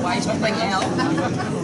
Why something else?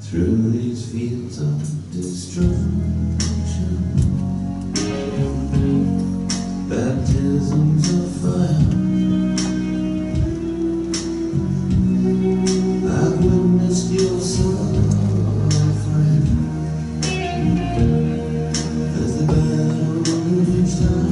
through these fields of destruction, baptisms of fire. I've witnessed your suffering as the battle reached us,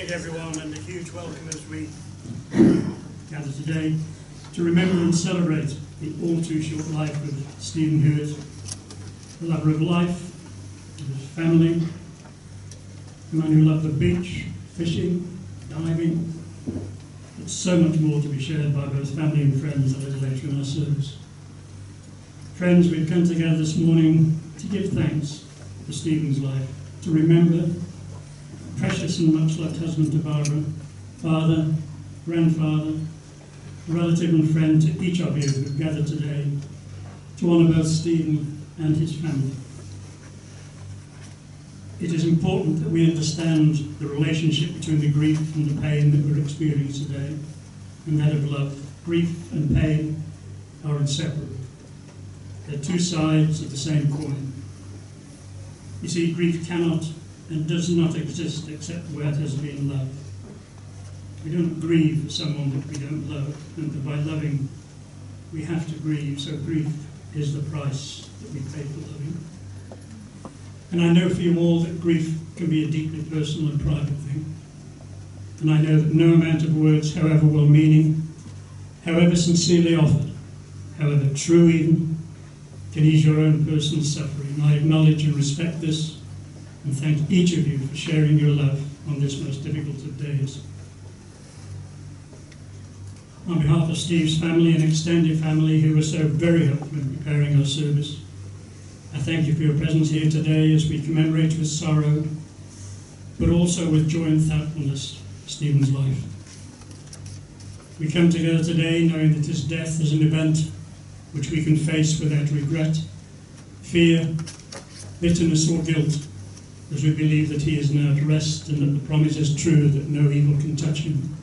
and everyone, and a huge welcome as we gather today to remember and celebrate the all too short life of Stephen Hewitt, the lover of life, of his family, the man who loved the beach, fishing, diving, but so much more to be shared by both family and friends a little later in our service. Friends, we've come together this morning to give thanks for Stephen's life, to remember precious and much-loved husband to Barbara, father, grandfather, relative and friend to each of you who've gathered today to honour both Stephen and his family. It is important that we understand the relationship between the grief and the pain that we're experiencing today and that of love. Grief and pain are inseparable. They're two sides of the same coin. You see, grief cannot and does not exist except where there has been love. We don't grieve for someone that we don't love, and that by loving we have to grieve, so grief is the price that we pay for loving. And I know for you all that grief can be a deeply personal and private thing. And I know that no amount of words, however well-meaning, however sincerely offered, however true even, can ease your own personal suffering. I acknowledge and respect this, and thank each of you for sharing your love on this most difficult of days. On behalf of Steve's family and extended family who were so very helpful in preparing our service, I thank you for your presence here today as we commemorate with sorrow, but also with joy and thankfulness, Stephen's life. We come together today knowing that his death is an event which we can face without regret, fear, bitterness or guilt, as we believe that he is now at rest and that the promise is true that no evil can touch him.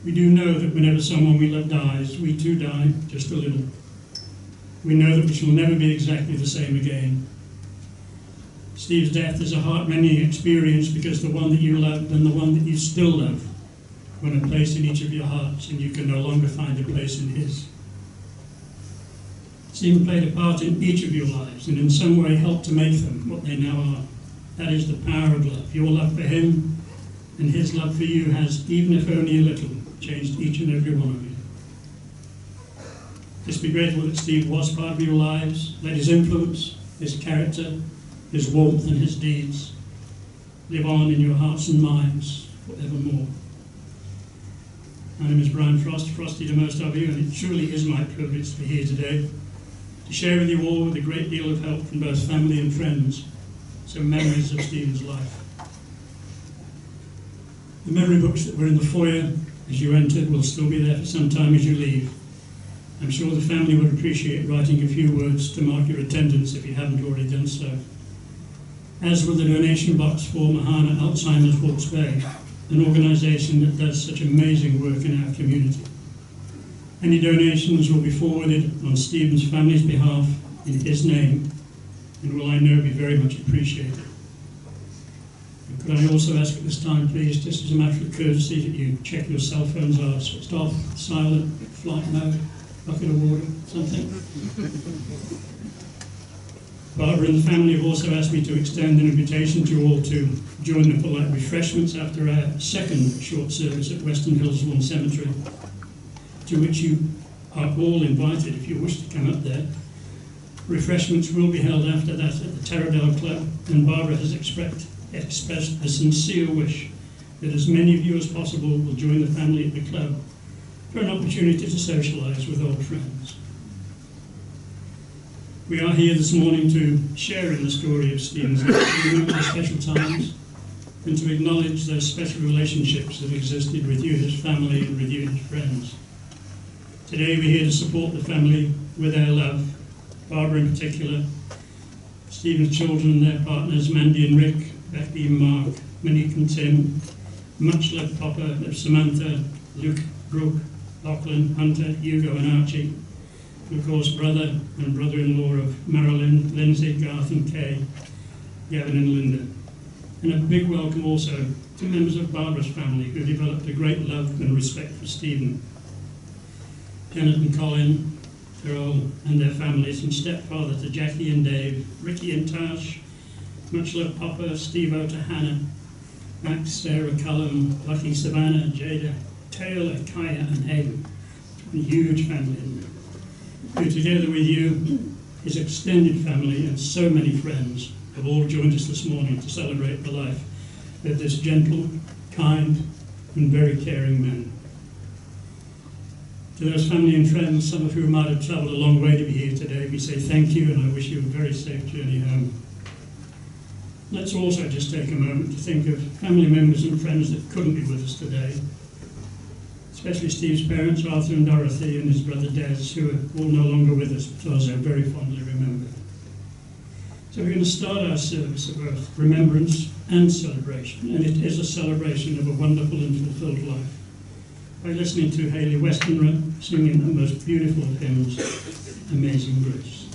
We do know that whenever someone we love dies, we too die, just a little. We know that we shall never be exactly the same again. Steve's death is a heart-rending experience because the one that you loved and the one that you still love won a place in each of your hearts, and you can no longer find a place in his. Stephen played a part in each of your lives and in some way helped to make them what they now are. That is the power of love. Your love for him and his love for you has, even if only a little, changed each and every one of you. Just be grateful that Steve was part of your lives. Let his influence, his character, his warmth and his deeds live on in your hearts and minds forevermore. My name is Brian Frost, Frosty to most of you, and it truly is my privilege to be here today to share with you all, with a great deal of help from both family and friends, some memories of Stephen's life. The memory books that were in the foyer as you entered will still be there for some time as you leave. I'm sure the family would appreciate writing a few words to mark your attendance if you haven't already done so. As will the donation box for Mahana Alzheimer's Hawke's Bay, an organisation that does such amazing work in our community. Any donations will be forwarded on Stephen's family's behalf in his name, and will, I know, be very much appreciated. And could I also ask at this time, please, just as a matter of courtesy, that you check your cell phones are switched off, silent, flight mode, bucket of water, something. Barbara and the family have also asked me to extend an invitation to you all to join them for light refreshments after our second short service at Western Hills Lawn Cemetery, to which you are all invited if you wish to come up there. Refreshments will be held after that at the Taradell Club, and Barbara has expressed a sincere wish that as many of you as possible will join the family at the club for an opportunity to socialise with old friends. We are here this morning to share in the story of Stephen's life, to remember the special times, and to acknowledge those special relationships that existed with you, his family, and with you, his friends. Today we're here to support the family with our love, Barbara in particular, Stephen's children and their partners, Mandy and Rick, Becky and Mark, Monique and Tim, much love Papa, Samantha, Luke, Brooke, Lachlan, Hunter, Hugo and Archie, and of course brother and brother-in-law of Marilyn, Lindsay, Garth and Kay, Gavin and Linda. And a big welcome also to members of Barbara's family who developed a great love and respect for Stephen. Janet and Colin, Carol and their families, and stepfather to Jackie and Dave, Ricky and Tash, much love Papa, Steve-O to Hannah, Max, Sarah, Cullum, Lucky, Savannah, Jada, Taylor, Kaya and Hayden. A huge family. Who together with you, his extended family and so many friends have all joined us this morning to celebrate the life of this gentle, kind and very caring man. To those family and friends, some of whom might have travelled a long way to be here today, we say thank you and I wish you a very safe journey home. Let's also just take a moment to think of family members and friends that couldn't be with us today, especially Steve's parents, Arthur and Dorothy, and his brother Des, who are all no longer with us, but also very fondly remembered. So we're going to start our service of both remembrance and celebration, and it is a celebration of a wonderful and fulfilled life, by listening to Hayley Westenra singing the most beautiful of hymns, Amazing Grace.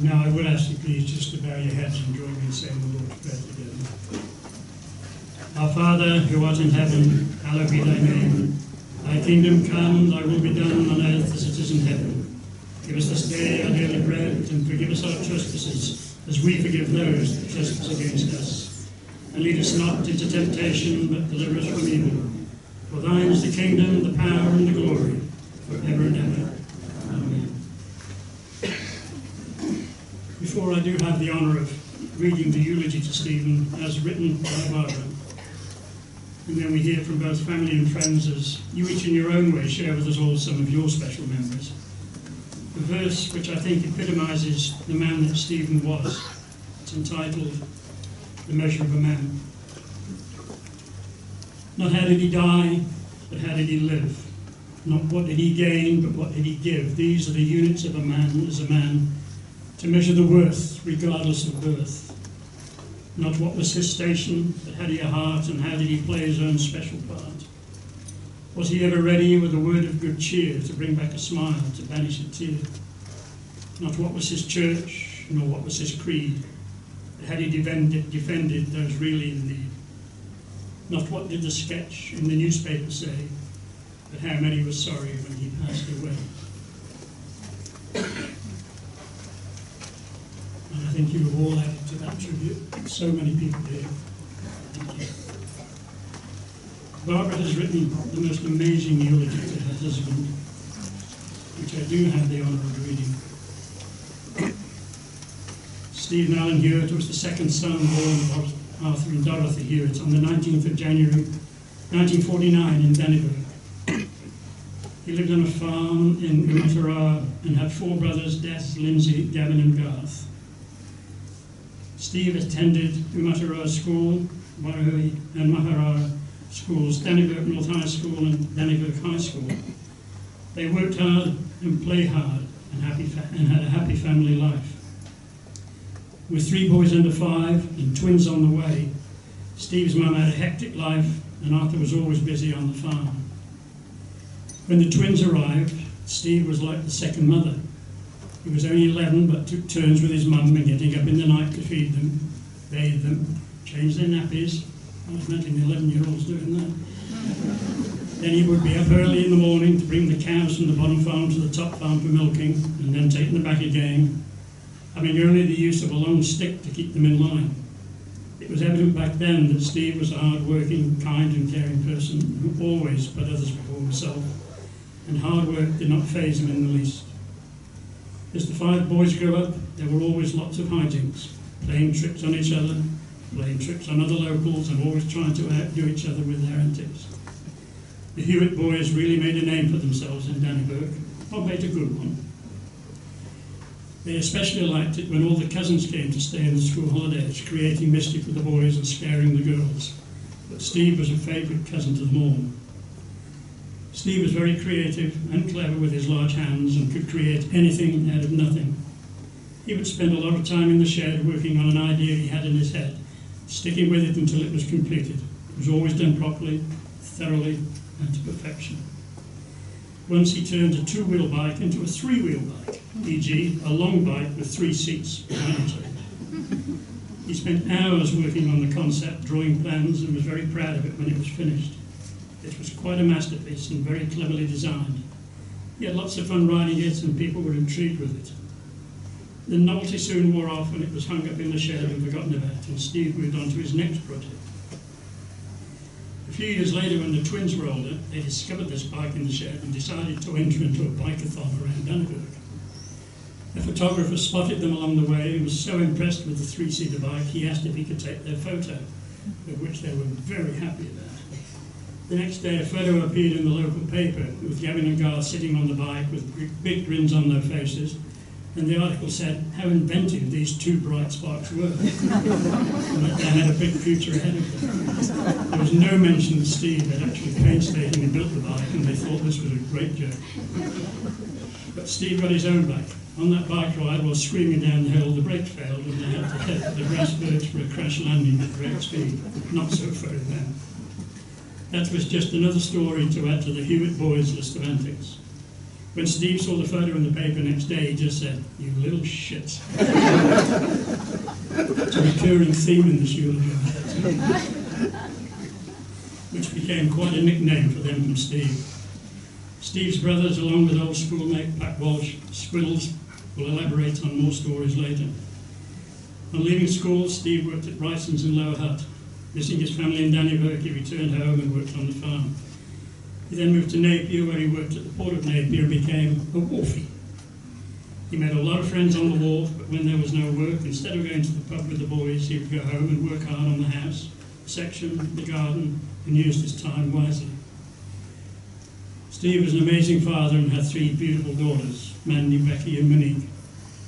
Now I would ask you please just to bow your heads and join me in saying the Lord's Prayer together. Our Father, who art in heaven, hallowed be thy name. Thy kingdom come, thy will be done on earth as it is in heaven. Give us this day our daily bread, and forgive us our trespasses, as we forgive those that trespass against us. And lead us not into temptation, but deliver us from evil. For thine is the kingdom, the power, and the glory, forever and ever. Amen. Before I do have the honour of reading the eulogy to Stephen, as written by Barbara, and then we hear from both family and friends as you each in your own way share with us all some of your special memories. A verse which I think epitomises the man that Stephen was. It's entitled, The Measure of a Man. Not how did he die, but how did he live? Not what did he gain, but what did he give? These are the units of a man as a man, to measure the worth regardless of birth. Not what was his station, but had he a heart, and how did he play his own special part? Was he ever ready with a word of good cheer to bring back a smile, to banish a tear? Not what was his church, nor what was his creed, but had he defended those really in need? Not what did the sketch in the newspaper say, but how many were sorry when he passed away. And I think you have all added to that tribute. So many people here. Thank you. Barbara has written the most amazing eulogy to her husband, which I do have the honour of reading. Stephen Allen Hewitt was the second son born of Arthur and Dorothy Hewitt on the 19th of January 1949 in Dannybrook. He lived on a farm in Umatara and had four brothers, Des, Lindsay, Gavin and Garth. Steve attended Umatara School, Warahui and Maharara schools, Dannybrook North High School and Dannybrook High School. They worked hard and played hard and had a happy family life. With three boys under 5 and twins on the way, Steve's mum had a hectic life and Arthur was always busy on the farm. When the twins arrived, Steve was like the second mother. He was only 11 but took turns with his mum and getting up in the night to feed them, bathe them, change their nappies. I was imagining the 11-year-olds doing that. Then he would be up early in the morning to bring the cows from the bottom farm to the top farm for milking and then take them back again, having only the use of a long stick to keep them in line. It was evident back then that Steve was a hard-working, kind and caring person who always put others before himself, and hard work did not faze him in the least. As the 5 boys grew up, there were always lots of hijinks, playing tricks on each other, playing tricks on other locals, and always trying to outdo each other with their antics. The Hewitt boys really made a name for themselves in Dannybrook, or made a good one. They especially liked it when all the cousins came to stay in the school holidays, creating mischief with the boys and scaring the girls. But Steve was a favourite cousin to them all. Steve was very creative and clever with his large hands and could create anything out of nothing. He would spend a lot of time in the shed working on an idea he had in his head, sticking with it until it was completed. It was always done properly, thoroughly, and to perfection. Once he turned a 2-wheel bike into a 3-wheel bike, e.g. a long bike with 3 seats behind each other. He spent hours working on the concept, drawing plans, and was very proud of it when it was finished. It was quite a masterpiece and very cleverly designed. He had lots of fun riding it and people were intrigued with it. The novelty soon wore off and it was hung up in the shed and forgotten about, and Steve moved on to his next project. A few years later, when the twins were older, they discovered this bike in the shed and decided to enter into a bike-a-thon around Dannybrook. A photographer spotted them along the way and was so impressed with the 3-seater bike, he asked if he could take their photo, of which they were very happy about. The next day, a photo appeared in the local paper with Gavin and Garth sitting on the bike with big grins on their faces, and the article said how inventive these 2 bright sparks were, and that they had a big future ahead of them. There was no mention that Steve had actually painstakingly built the bike, and they thought this was a great joke. But Steve got his own bike. On that bike ride, while screaming down the hill, the brakes failed and they had to head for the grass verge for a crash landing at great speed. Not so for them. That was just another story to add to the Hewitt boys' list of antics. When Steve saw the photo in the paper next day, he just said, "You little shit." It's a recurring theme in this eulogy, which became quite a nickname for them from Steve. Steve's brothers, along with old schoolmate Pat Walsh, Squiddles, will elaborate on more stories later. On leaving school, Steve worked at Wrightson's in Lower Hutt. Missing his family in Dannevirke, he returned home and worked on the farm. He then moved to Napier, where he worked at the port of Napier and became a wharfie. He made a lot of friends on the wharf, but when there was no work, instead of going to the pub with the boys, he would go home and work hard on the house, section, the garden, and used his time wisely. Steve was an amazing father and had 3 beautiful daughters, Mandy, Becky, and Monique.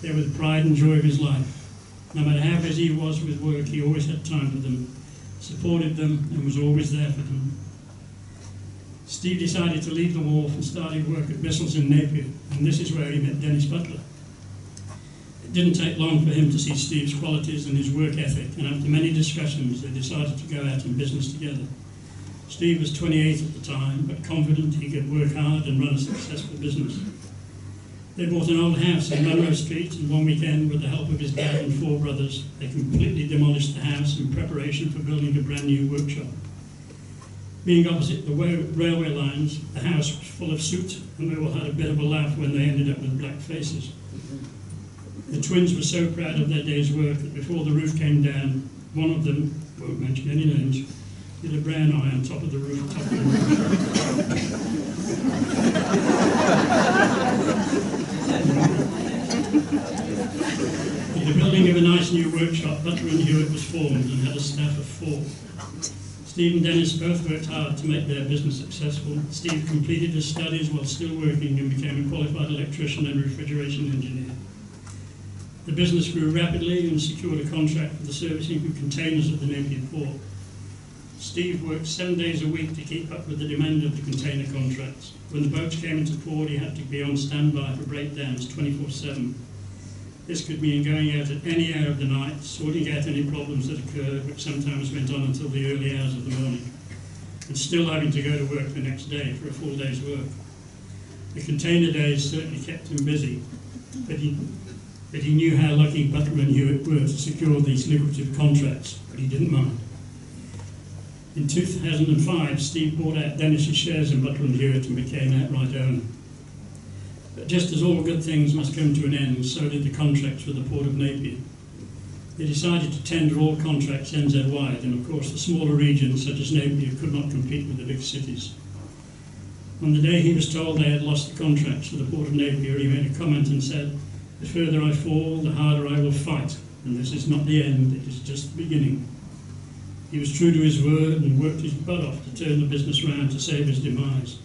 They were the pride and joy of his life. No matter how busy he was with work, he always had time for them, supported them, and was always there for them. Steve decided to leave the wharf and started work at Bissell's in Napier, and this is where he met Dennis Butler. It didn't take long for him to see Steve's qualities and his work ethic, and after many discussions, they decided to go out in business together. Steve was 28 at the time, but confident he could work hard and run a successful business. They bought an old house in Monroe Street, and one weekend, with the help of his dad and 4 brothers, they completely demolished the house in preparation for building a brand new workshop. Being opposite the railway lines, the house was full of soot, and they all had a bit of a laugh when they ended up with black faces. The twins were so proud of their day's work that before the roof came down, one of them, won't mention any names, did a brown eye on top of the roof. In the building of a nice new workshop, Butler and Hewitt was formed and had a staff of 4. Steve and Dennis both worked hard to make their business successful. Steve completed his studies while still working and became a qualified electrician and refrigeration engineer. The business grew rapidly and secured a contract for the servicing of containers at the Napier port. Steve worked 7 days a week to keep up with the demand of the container contracts. When the boats came into port, he had to be on standby for breakdowns 24/7. This could mean going out at any hour of the night, sorting out any problems that occurred, which sometimes went on until the early hours of the morning, and still having to go to work the next day for a full day's work. The container days certainly kept him busy, but he knew how lucky Butler and Hewitt were to secure these lucrative contracts, but he didn't mind. In 2005, Steve bought out Dennis's shares in Butler and Hewitt and became outright owner. But just as all good things must come to an end, so did the contracts with the Port of Napier. They decided to tender all contracts NZ-wide, and of course the smaller regions such as Napier could not compete with the big cities. On the day he was told they had lost the contracts for the Port of Napier, he made a comment and said, "The further I fall, the harder I will fight, and this is not the end, it is just the beginning." He was true to his word and worked his butt off to turn the business round to save his demise.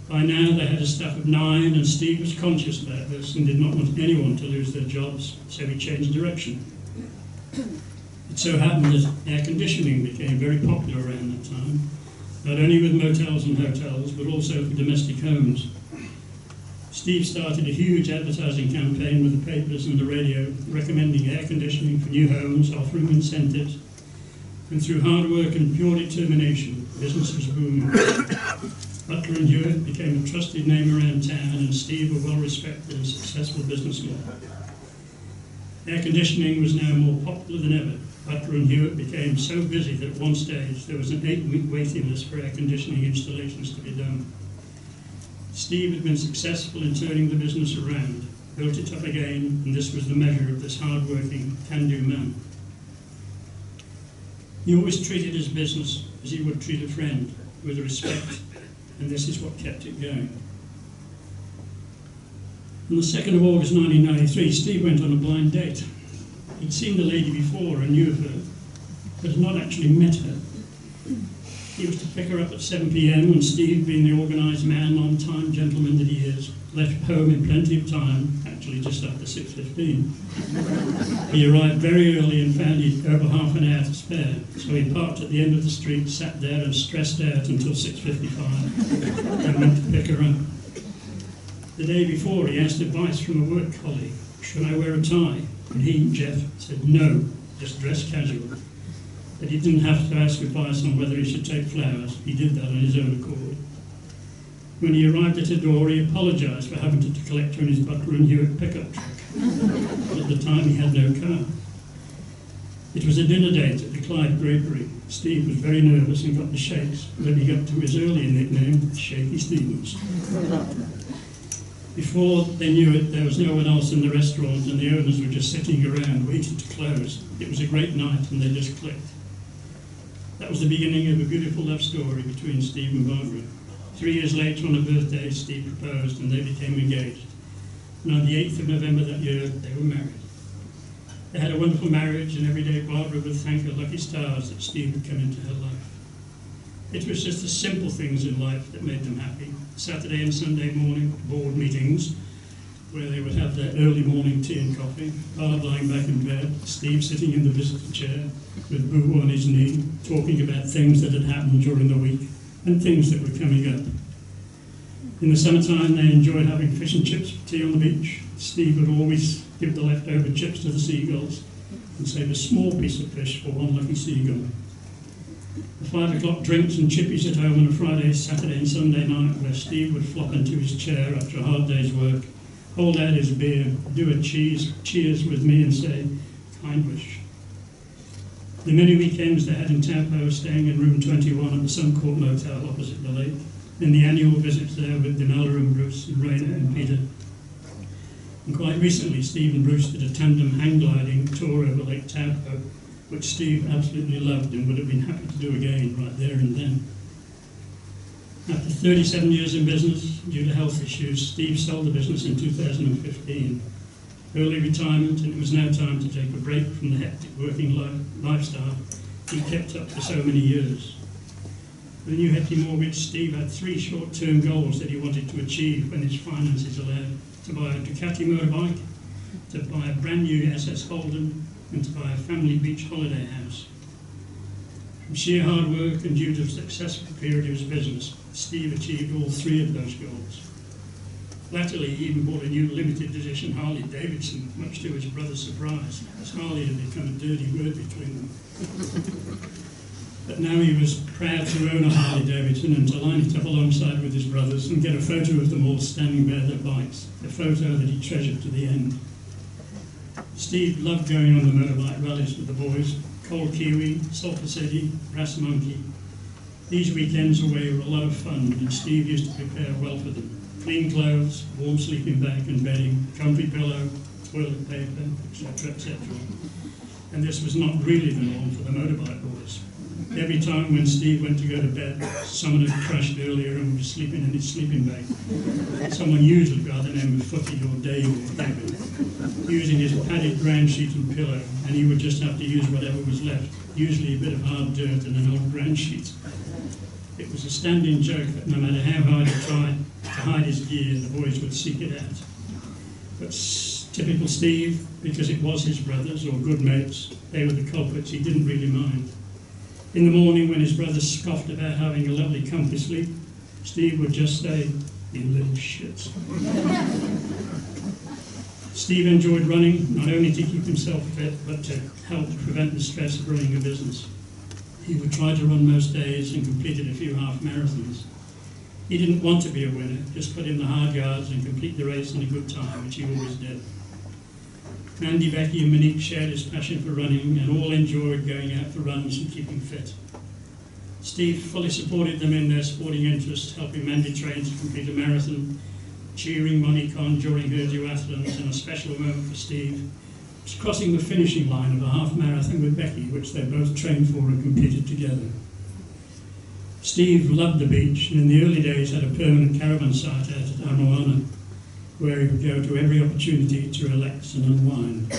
By now they had a staff of 9, and Steve was conscious about this and did not want anyone to lose their jobs, so he changed direction. It so happened that air conditioning became very popular around that time, not only with motels and hotels, but also for domestic homes. Steve started a huge advertising campaign with the papers and the radio, recommending air conditioning for new homes, offering incentives, and through hard work and pure determination, business was booming. Butler and Hewitt became a trusted name around town, and Steve a well-respected and successful businessman. Air conditioning was now more popular than ever. Butler and Hewitt became so busy that at one stage there was an 8-week waiting list for air conditioning installations to be done. Steve had been successful in turning the business around, built it up again, and this was the measure of this hard-working, can-do man. He always treated his business as he would treat a friend, with respect, and this is what kept it going. On the 2nd of August 1993, Steve went on a blind date. He'd seen the lady before and knew of her, but had not actually met her. He was to pick her up at 7 p.m, and Steve, being the organised man, on-time gentleman that he is, left home in plenty of time, actually just after 6:15. He arrived very early and found he'd over half an hour to spare, so he parked at the end of the street, sat there and stressed out until 6:55, and went to pick her up. The day before, he asked advice from a work colleague, "Should I wear a tie?" And he, Jeff, said no, just dress casual. But he didn't have to ask advice on whether he should take flowers. He did that on his own accord. When he arrived at her door, he apologised for having to collect her in his Butler and Hewitt pickup truck. At the time, he had no car. It was a dinner date at the Clyde Drapery. Steve was very nervous and got the shakes, living up to his earlier nickname, Shaky Stevens. Before they knew it, there was no one else in the restaurant, and the owners were just sitting around waiting to close. It was a great night, and they just clicked. That was the beginning of a beautiful love story between Steve and Barbara. 3 years later, on her birthday, Steve proposed, and they became engaged. And on the 8th of November that year, they were married. They had a wonderful marriage, and every day Barbara would thank her lucky stars that Steve had come into her life. It was just the simple things in life that made them happy. Saturday and Sunday morning board meetings, where they would have their early morning tea and coffee, Barb lying back in bed, Steve sitting in the visitor chair with Boo on his knee, talking about things that had happened during the week and things that were coming up. In the summertime, they enjoyed having fish and chips for tea on the beach. Steve would always give the leftover chips to the seagulls and save a small piece of fish for one lucky seagull. The 5 o'clock drinks and chippies at home on a Friday, Saturday and Sunday night, where Steve would flop into his chair after a hard day's work, hold out his beer, do a cheers with me and say, kind wish. The many weekends they had in Taupo, staying in room 21 at the Suncourt Motel opposite the lake, and the annual visits there with Denella and Bruce and Raina and Peter. And quite recently, Steve and Bruce did a tandem hang gliding tour over Lake Taupo, which Steve absolutely loved and would have been happy to do again right there and then. After 37 years in business, due to health issues, Steve sold the business in 2015. Early retirement, and it was now time to take a break from the hectic working lifestyle he kept up for so many years. With a new hefty mortgage, Steve had 3 short-term goals that he wanted to achieve when his finances allowed: to buy a Ducati motorbike, to buy a brand new SS Holden, and to buy a family beach holiday house. From sheer hard work and due to a successful period of his business, Steve achieved all 3 of those goals. Latterly, he even bought a new limited edition Harley Davidson, much to his brother's surprise, as Harley had become a dirty word between them. But now he was proud to own a Harley Davidson and to line it up alongside with his brothers and get a photo of them all standing by their bikes, a photo that he treasured to the end. Steve loved going on the motorbike rallies with the boys: Cold Kiwi, Sulphur City, Brass Monkey. These weekends away were a lot of fun, and Steve used to prepare well for them. Clean clothes, warm sleeping bag and bedding, comfy pillow, toilet paper, etc., etc. And this was not really the norm for the motorbike boys. Every time when Steve went to go to bed, someone had crashed earlier and was sleeping in his sleeping bag. Someone usually by the name of Footy or Dave or David, using his padded ground sheet and pillow, and he would just have to use whatever was left, usually a bit of hard dirt and an old ground sheet. It was a standing joke that no matter how hard he tried to hide his gear, the boys would seek it out. But typical Steve, because it was his brothers or good mates, they were the culprits, he didn't really mind. In the morning, when his brothers scoffed about having a lovely comfy sleep, Steve would just say, "You little shits." Steve enjoyed running, not only to keep himself fit, but to help prevent the stress of running a business. He would try to run most days and completed a few half marathons. He didn't want to be a winner, just put in the hard yards and complete the race in a good time, which he always did. Andy, Becky and Monique shared his passion for running and all enjoyed going out for runs and keeping fit. Steve fully supported them in their sporting interests, helping Mandy train to complete a marathon, cheering Monique on during her duathlons, and a special moment for Steve was crossing the finishing line of a half marathon with Becky, which they both trained for and competed together. Steve loved the beach, and in the early days had a permanent caravan site out at Amoana, where he would go to every opportunity to relax and unwind.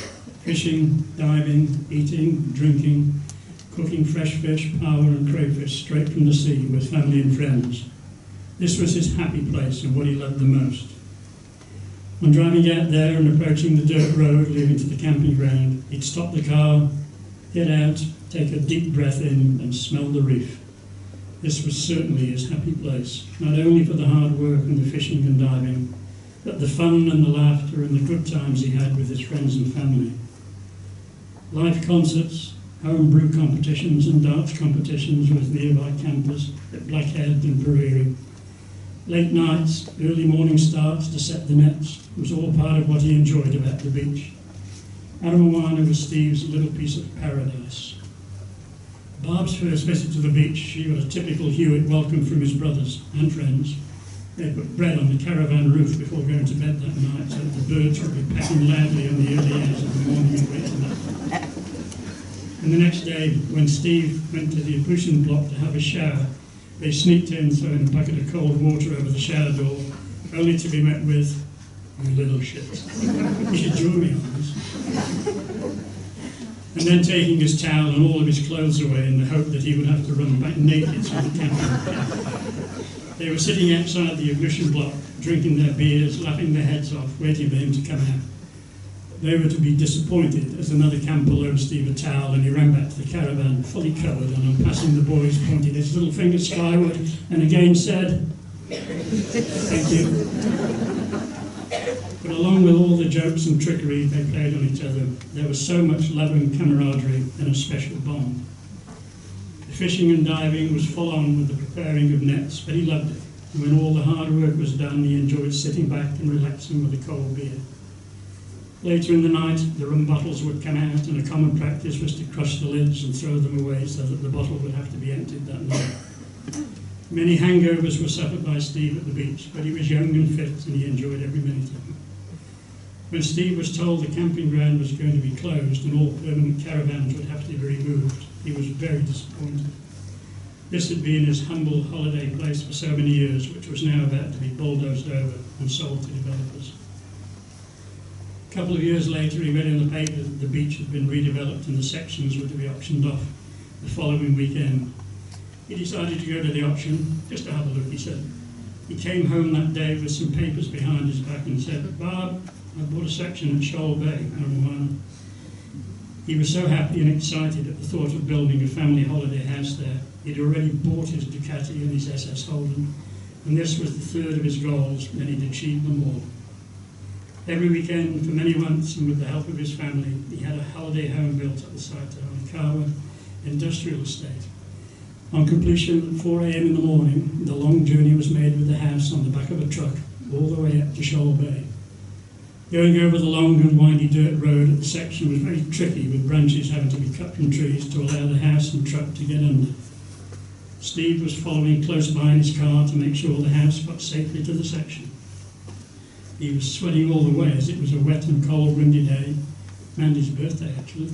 Fishing, diving, eating, drinking, cooking fresh fish, power and crayfish straight from the sea with family and friends. This was his happy place and what he loved the most. When driving out there and approaching the dirt road leading to the camping ground, he'd stop the car, get out, take a deep breath in and smell the reef. This was certainly his happy place, not only for the hard work and the fishing and diving, but the fun and the laughter and the good times he had with his friends and family. Live concerts, home brew competitions and darts competitions with nearby campers at Blackhead and Prairie, Late nights, early morning starts to set the nets was all part of what he enjoyed about the beach. Aramoana was Steve's little piece of paradise. Barb's first visit to the beach, she got a typical Hewitt welcome from his brothers and friends. They put bread on the caravan roof before going to bed that night so that the birds would be pecking loudly in the early hours of the morning and waking up. And the next day, when Steve went to the ablution block to have a shower, they sneaked in, throwing a bucket of cold water over the shower door, only to be met with, "You little shit. You should join me on this." And then taking his towel and all of his clothes away in the hope that he would have to run back naked through the camp. They were sitting outside the ablution block, drinking their beers, laughing their heads off, waiting for him to come out. They were to be disappointed as another camper loaned Steve a towel and he ran back to the caravan, fully covered, and on passing the boys pointed his little finger skyward and again said, "Thank you." But along with all the jokes and trickery they played on each other, there was so much love and camaraderie and a special bond. The fishing and diving was full on with the preparing of nets, but he loved it. And when all the hard work was done, he enjoyed sitting back and relaxing with a cold beer. Later in the night, the rum bottles would come out, and a common practice was to crush the lids and throw them away so that the bottle would have to be emptied that night. Many hangovers were suffered by Steve at the beach, but he was young and fit and he enjoyed every minute of them. When Steve was told the camping ground was going to be closed and all permanent caravans would have to be removed, he was very disappointed. This had been his humble holiday place for so many years, which was now about to be bulldozed over and sold to developers. A couple of years later, he read in the paper that the beach had been redeveloped and the sections were to be auctioned off the following weekend. He decided to go to the auction, just to have a look, he said. He came home that day with some papers behind his back and said, "Bob, I bought a section at Shoal Bay, Aramoana." He was so happy and excited at the thought of building a family holiday house there. He'd already bought his Ducati and his SS Holden, and this was the third of his goals, and he'd achieved them all. Every weekend, for many months, and with the help of his family, he had a holiday home built at the site of Onikawa Industrial Estate. On completion at 4 a.m. in the morning, the long journey was made with the house on the back of a truck, all the way up to Shoal Bay. Going over the long and windy dirt road at the section was very tricky, with branches having to be cut from trees to allow the house and truck to get under. Steve was following close by in his car to make sure the house got safely to the section. He was sweating all the way as it was a wet and cold windy day, Mandy's birthday actually.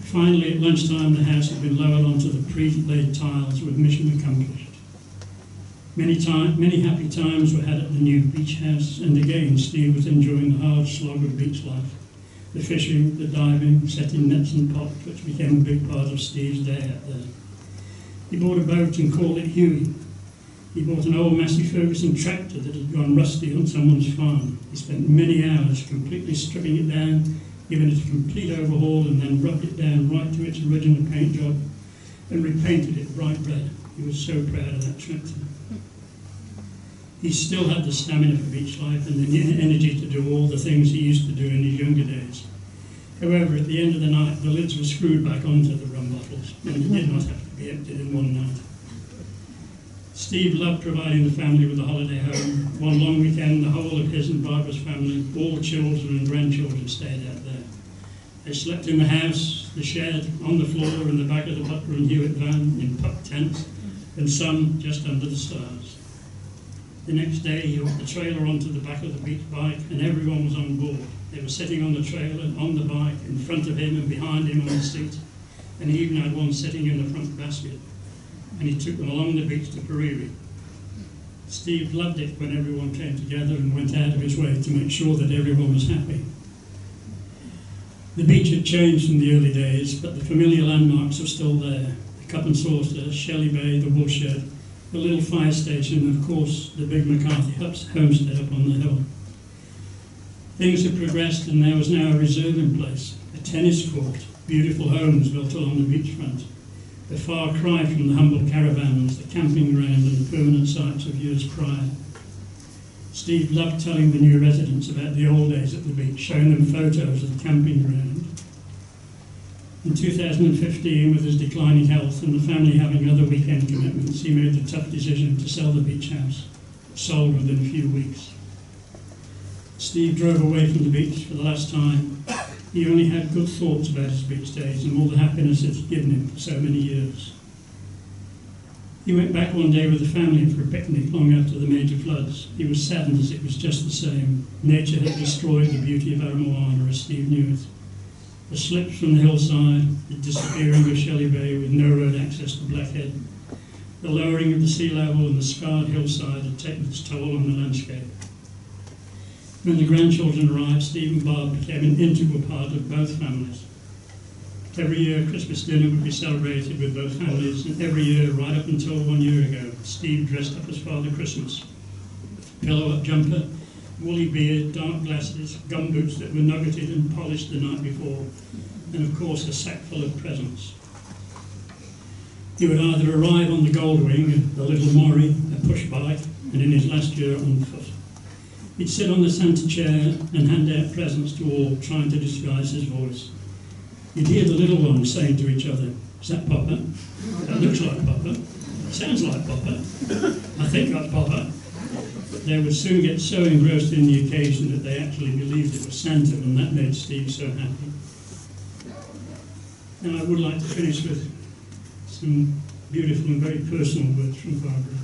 Finally, at lunchtime, the house had been lowered onto the pre-laid tiles with mission accomplished. Many happy times were had at the new beach house, and again Steve was enjoying the hard slog of beach life. The fishing, the diving, setting nets and pots, which became a big part of Steve's day out there. He bought a boat and called it Hewitt. He bought an old Massey Ferguson tractor that had gone rusty on someone's farm. He spent many hours completely stripping it down, giving it a complete overhaul, and then rubbed it down right to its original paint job and repainted it bright red. He was so proud of that tractor. He still had the stamina for beach life and the energy to do all the things he used to do in his younger days. However, at the end of the night, the lids were screwed back onto the rum bottles, and it did not have to be emptied in one night. Steve loved providing the family with a holiday home. One long weekend, the whole of his and Barbara's family, all children and grandchildren, stayed out there. They slept in the house, the shed, on the floor, in the back of the Butler and Hewitt van, in pup tents, and some just under the stars. The next day, he hooked the trailer onto the back of the beach bike, and everyone was on board. They were sitting on the trailer, on the bike, in front of him and behind him on the seat, and he even had one sitting in the front basket. And he took them along the beach to Pariri. Steve loved it when everyone came together and went out of his way to make sure that everyone was happy. The beach had changed from the early days, but the familiar landmarks are still there. The Cup and Saucer, Shelley Bay, the Woolshed, the little fire station, and of course the big McCarthy homestead up on the hill. Things had progressed and there was now a reserve in place, a tennis court, beautiful homes built along the beachfront, a far cry from the humble caravans, the camping ground and the permanent sites of years prior. Steve loved telling the new residents about the old days at the beach, showing them photos of the camping ground. In 2015, with his declining health and the family having other weekend commitments, he made the tough decision to sell the beach house. sold within a few weeks. Steve drove away from the beach for the last time. He only had good thoughts about his beach days and all the happiness it's given him for so many years. He went back one day with the family for a picnic long after the major floods. He was saddened as it was just the same. Nature had destroyed the beauty of Aramoana as Steve knew it. The slips from the hillside, the disappearing of Shelley Bay with no road access to Blackhead, the lowering of the sea level and the scarred hillside had taken its toll on the landscape. When the grandchildren arrived, Steve and Bob became an integral part of both families. Every year, Christmas dinner would be celebrated with both families, and every year, right up until 1 year ago, Steve dressed up as Father Christmas. Pillow-up jumper, woolly beard, dark glasses, gumboots that were nuggeted and polished the night before, and of course a sack full of presents. He would either arrive on the Goldwing, a little Maury, a push bike, and in his last year on foot. He'd sit on the Santa chair and hand out presents to all, trying to disguise his voice. You'd hear the little ones saying to each other, "Is that Papa? That looks like Papa. Sounds like Papa. I think that's Papa." They would soon get so engrossed in the occasion that they actually believed it was Santa, and that made Steve so happy. Now I would like to finish with some beautiful and very personal words from Barbara.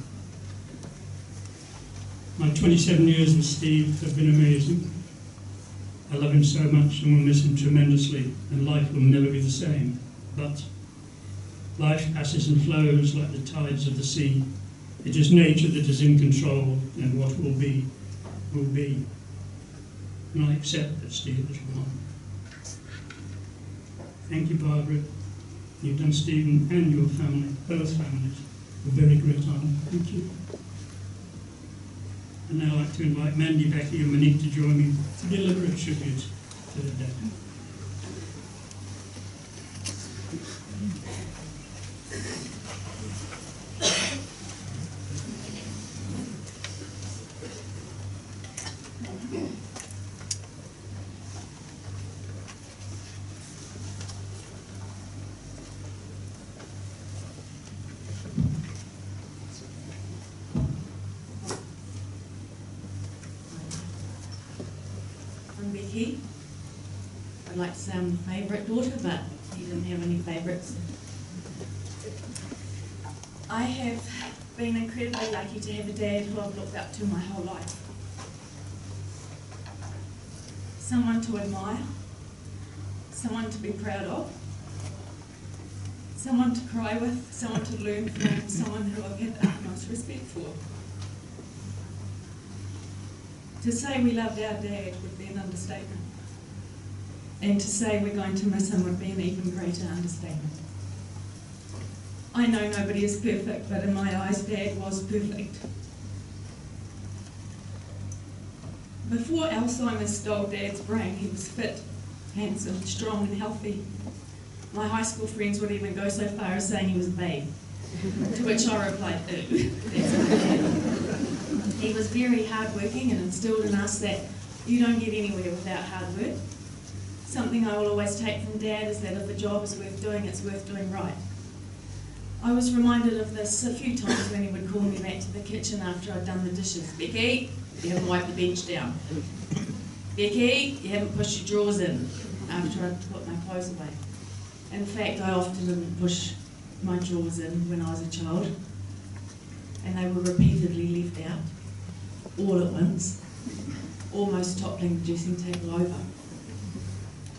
My 27 years with Steve have been amazing. I love him so much and will miss him tremendously, and life will never be the same. But life passes and flows like the tides of the sea. It is nature that is in control, and what will be, will be. And I accept that Steve is gone. Thank you, Barbara. You've done Stephen and your family, both families, a very great honour. Thank you. And now I'd like to invite Mandy, Becky and Monique to join me to deliver a tribute to the dead. Becky. I'd like to say I'm the favourite daughter, but he didn't have any favourites. I have been incredibly lucky to have a dad who I've looked up to my whole life. Someone to admire, someone to be proud of, someone to cry with, someone to learn from, someone who I've had the utmost respect for. To say we loved our dad would be an understatement. And to say we're going to miss him would be an even greater understatement. I know nobody is perfect, but in my eyes, Dad was perfect. Before Alzheimer's stole Dad's brain, he was fit, handsome, strong and healthy. My high school friends would even go so far as saying he was a babe. To which I replied, "Ew, that's my dad." He was very hardworking and instilled in us that you don't get anywhere without hard work. Something I will always take from Dad is that if a job is worth doing, it's worth doing right. I was reminded of this a few times when he would call me back to the kitchen after I'd done the dishes. "Becky, you haven't wiped the bench down. Becky, you haven't pushed your drawers in," after I'd put my clothes away. In fact, I often didn't push my drawers in when I was a child, and they were repeatedly left out, all at once, almost toppling the dressing table over.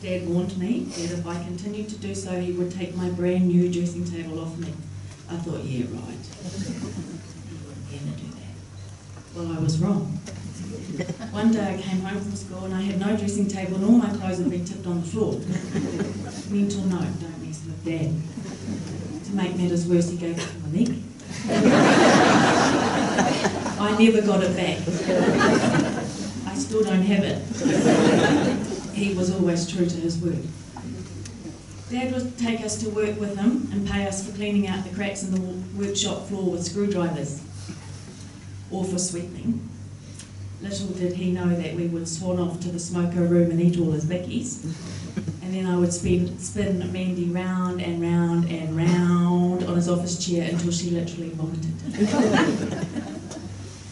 Dad warned me that if I continued to do so, he would take my brand new dressing table off me. I thought, yeah, right. He wouldn't ever do that. Well, I was wrong. One day I came home from school and I had no dressing table and all my clothes had been tipped on the floor. Mental note, don't mess with Dad. To make matters worse, he gave it to Monique. I never got it back. I still don't have it. He was always true to his word. Dad would take us to work with him and pay us for cleaning out the cracks in the workshop floor with screwdrivers, or for sweeping. Little did he know that we would swan off to the smoker room and eat all his bickies, and then I would spin Mandy round and round and round on his office chair until she literally vomited.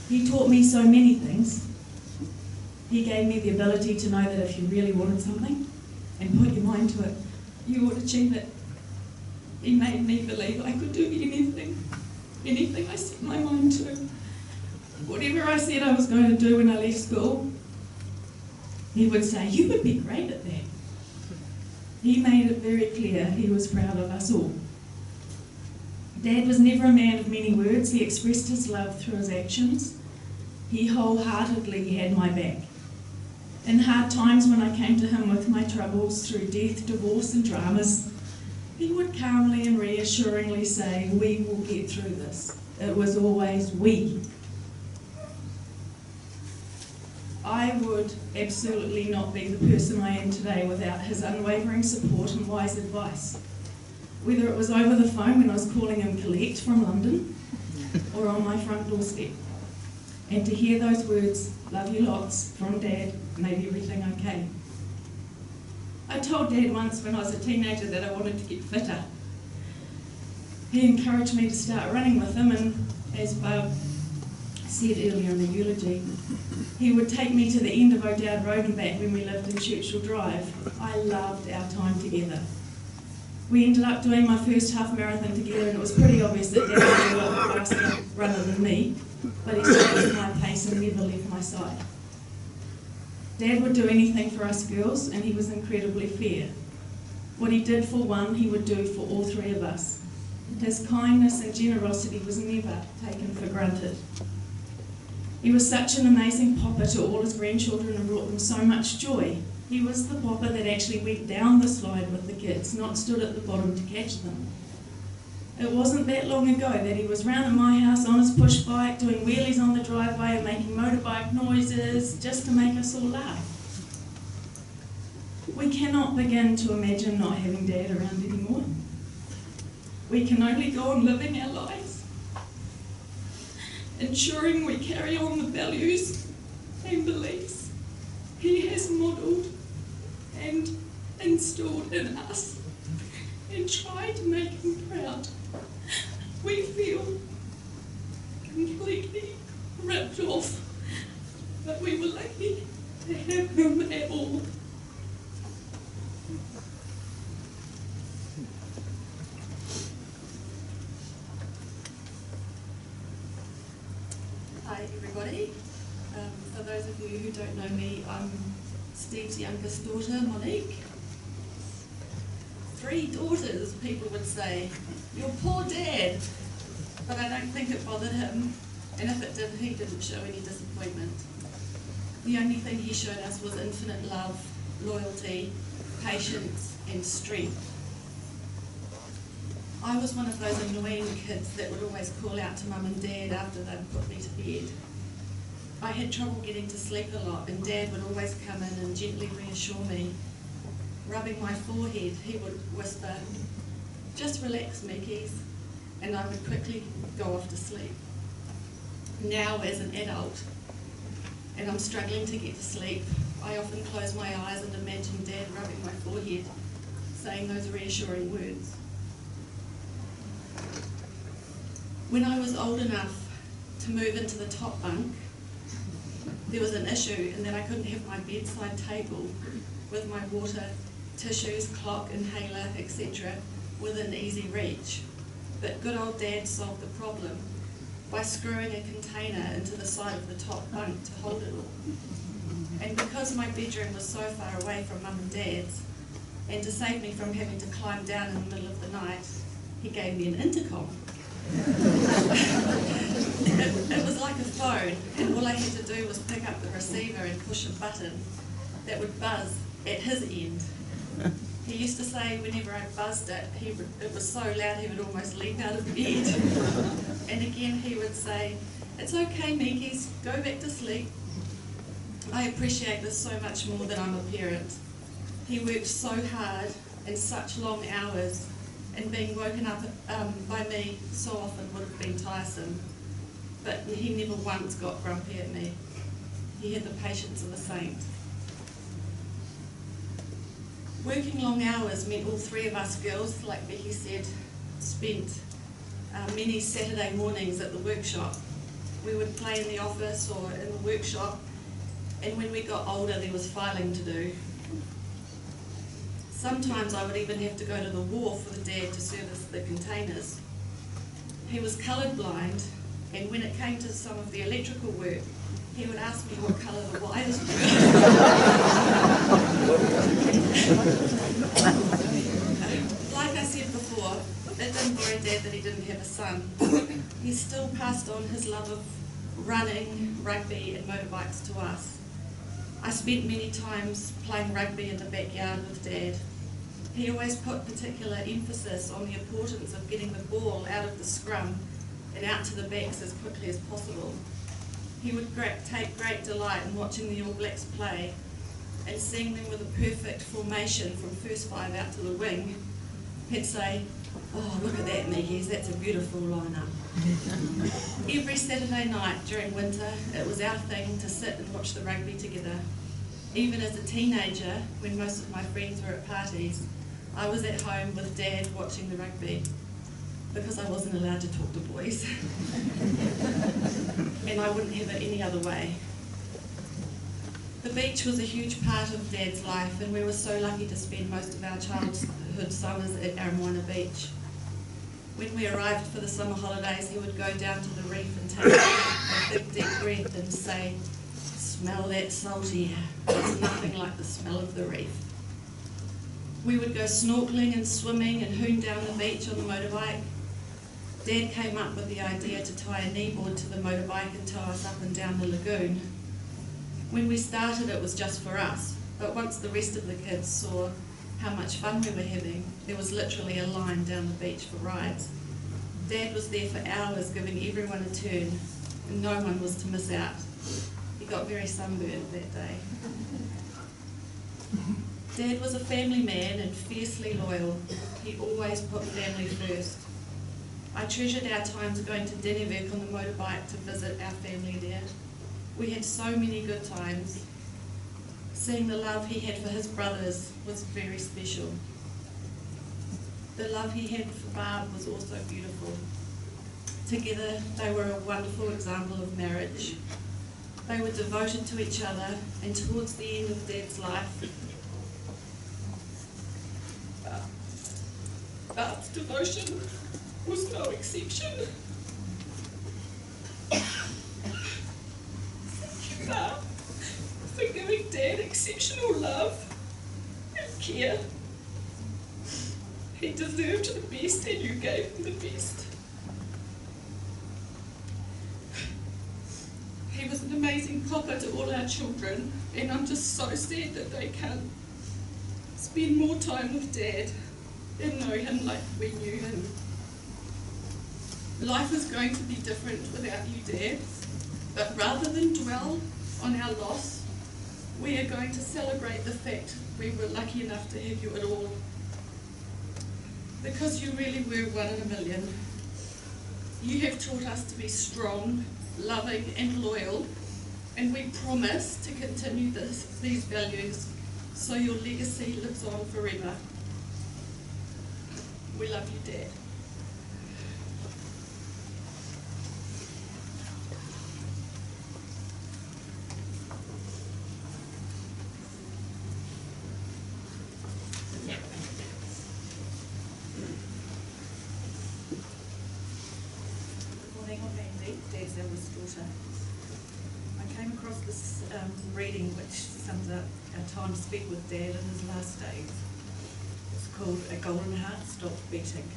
He taught me so many things. He gave me the ability to know that if you really wanted something and put your mind to it, you would achieve it. He made me believe I could do anything I set my mind to. Whatever I said I was going to do when I left school, he would say, "You would be great at that." He made it very clear he was proud of us all. Dad was never a man of many words. He expressed his love through his actions. He wholeheartedly had my back. In hard times when I came to him with my troubles through death, divorce and dramas, he would calmly and reassuringly say, "We will get through this." It was always we. I would absolutely not be the person I am today without his unwavering support and wise advice. Whether it was over the phone when I was calling him collect from London or on my front doorstep. And to hear those words, "Love you lots," from Dad made everything okay. I told Dad once when I was a teenager that I wanted to get fitter. He encouraged me to start running with him, and as Barb said earlier in the eulogy, he would take me to the end of O'Dowd Road and back when we lived in Churchill Drive. I loved our time together. We ended up doing my first half marathon together, and it was pretty obvious that Dad was a lot faster runner than me, but he stayed with my pace and never left my side. Dad would do anything for us girls, and he was incredibly fair. What he did for one, he would do for all three of us. His kindness and generosity was never taken for granted. He was such an amazing papa to all his grandchildren and brought them so much joy. He was the papa that actually went down the slide with the kids, not stood at the bottom to catch them. It wasn't that long ago that he was round at my house on his push bike, doing wheelies on the driveway and making motorbike noises just to make us all laugh. We cannot begin to imagine not having Dad around anymore. We can only go on living our lives, ensuring we carry on the values and beliefs he has modelled and instilled in us, and try to make him proud. We feel completely ripped off, but we were lucky to have him at all. Hi everybody. For those of you who don't know me, I'm Steve's youngest daughter, Monique. 3 daughters, people would say. Your poor dad. But I don't think it bothered him, and if it did, he didn't show any disappointment. The only thing he showed us was infinite love, loyalty, patience and strength. I was one of those annoying kids that would always call out to Mum and Dad after they'd put me to bed. I had trouble getting to sleep a lot, and Dad would always come in and gently reassure me. Rubbing my forehead, he would whisper, "Just relax, Mickeys," and I would quickly go off to sleep. Now, as an adult, and I'm struggling to get to sleep, I often close my eyes and imagine Dad rubbing my forehead, saying those reassuring words. When I was old enough to move into the top bunk, there was an issue in that I couldn't have my bedside table with my water, tissues, clock, inhaler, etc. within easy reach. But good old Dad solved the problem by screwing a container into the side of the top bunk to hold it all. And because my bedroom was so far away from Mum and Dad's, and to save me from having to climb down in the middle of the night, he gave me an intercom. It was like a phone, and all I had to do was pick up the receiver and push a button that would buzz at his end. He used to say whenever I buzzed it, it was so loud he would almost leap out of bed. And again he would say, "It's okay, Mickeys, go back to sleep." I appreciate this so much more than I'm a parent. He worked so hard and such long hours, and being woken up by me so often would have been tiresome. But he never once got grumpy at me. He had the patience of a saint. Working long hours meant all 3 of us girls, like Becky said, spent many Saturday mornings at the workshop. We would play in the office or in the workshop, and when we got older there was filing to do. Sometimes I would even have to go to the wharf with Dad to service the containers. He was colourblind, and when it came to some of the electrical work, he would ask me what colour the wires were. Like I said before, it didn't worry Dad that he didn't have a son. He still passed on his love of running, rugby and motorbikes to us. I spent many times playing rugby in the backyard with Dad. He always put particular emphasis on the importance of getting the ball out of the scrum and out to the backs as quickly as possible. He would take great delight in watching the All Blacks play and seeing them with a perfect formation from first five out to the wing. He'd say, "Oh, look at that, Miggies, that's a beautiful lineup." Every Saturday night during winter, it was our thing to sit and watch the rugby together. Even as a teenager, when most of my friends were at parties, I was at home with Dad watching the rugby because I wasn't allowed to talk to boys. And I wouldn't have it any other way. The beach was a huge part of Dad's life, and we were so lucky to spend most of our childhood summers at Aramoana Beach. When we arrived for the summer holidays, he would go down to the reef and take a big deep breath and say, "Smell that salty air. There's nothing like the smell of the reef." We would go snorkeling and swimming and hoon down the beach on the motorbike. Dad came up with the idea to tie a kneeboard to the motorbike and tow us up and down the lagoon. When we started, it was just for us, but once the rest of the kids saw how much fun we were having, there was literally a line down the beach for rides. Dad was there for hours giving everyone a turn, and no one was to miss out. He got very sunburned that day. Dad was a family man and fiercely loyal. He always put family first. I treasured our times going to Dennevirk on the motorbike to visit our family there. We had so many good times. Seeing the love he had for his brothers was very special. The love he had for Barb was also beautiful. Together, they were a wonderful example of marriage. They were devoted to each other, and towards the end of Dad's life, Barb's devotion was no exception. Thank you, Barb, for giving Dad exceptional love and care. He deserved the best, and you gave him the best. He was an amazing papa to all our children, and I'm just so sad that they can't spend more time with Dad and know him like we knew him. Life is going to be different without you, Dad, but rather than dwell on our loss, we are going to celebrate the fact we were lucky enough to have you at all. Because you really were one in a million. You have taught us to be strong, loving and loyal, and we promise to continue these values so your legacy lives on forever. We love you, Dad. Dad's eldest daughter. I came across this reading which sums up our time spent with Dad in his last days. It's called "A Golden Heart Stopped Beating."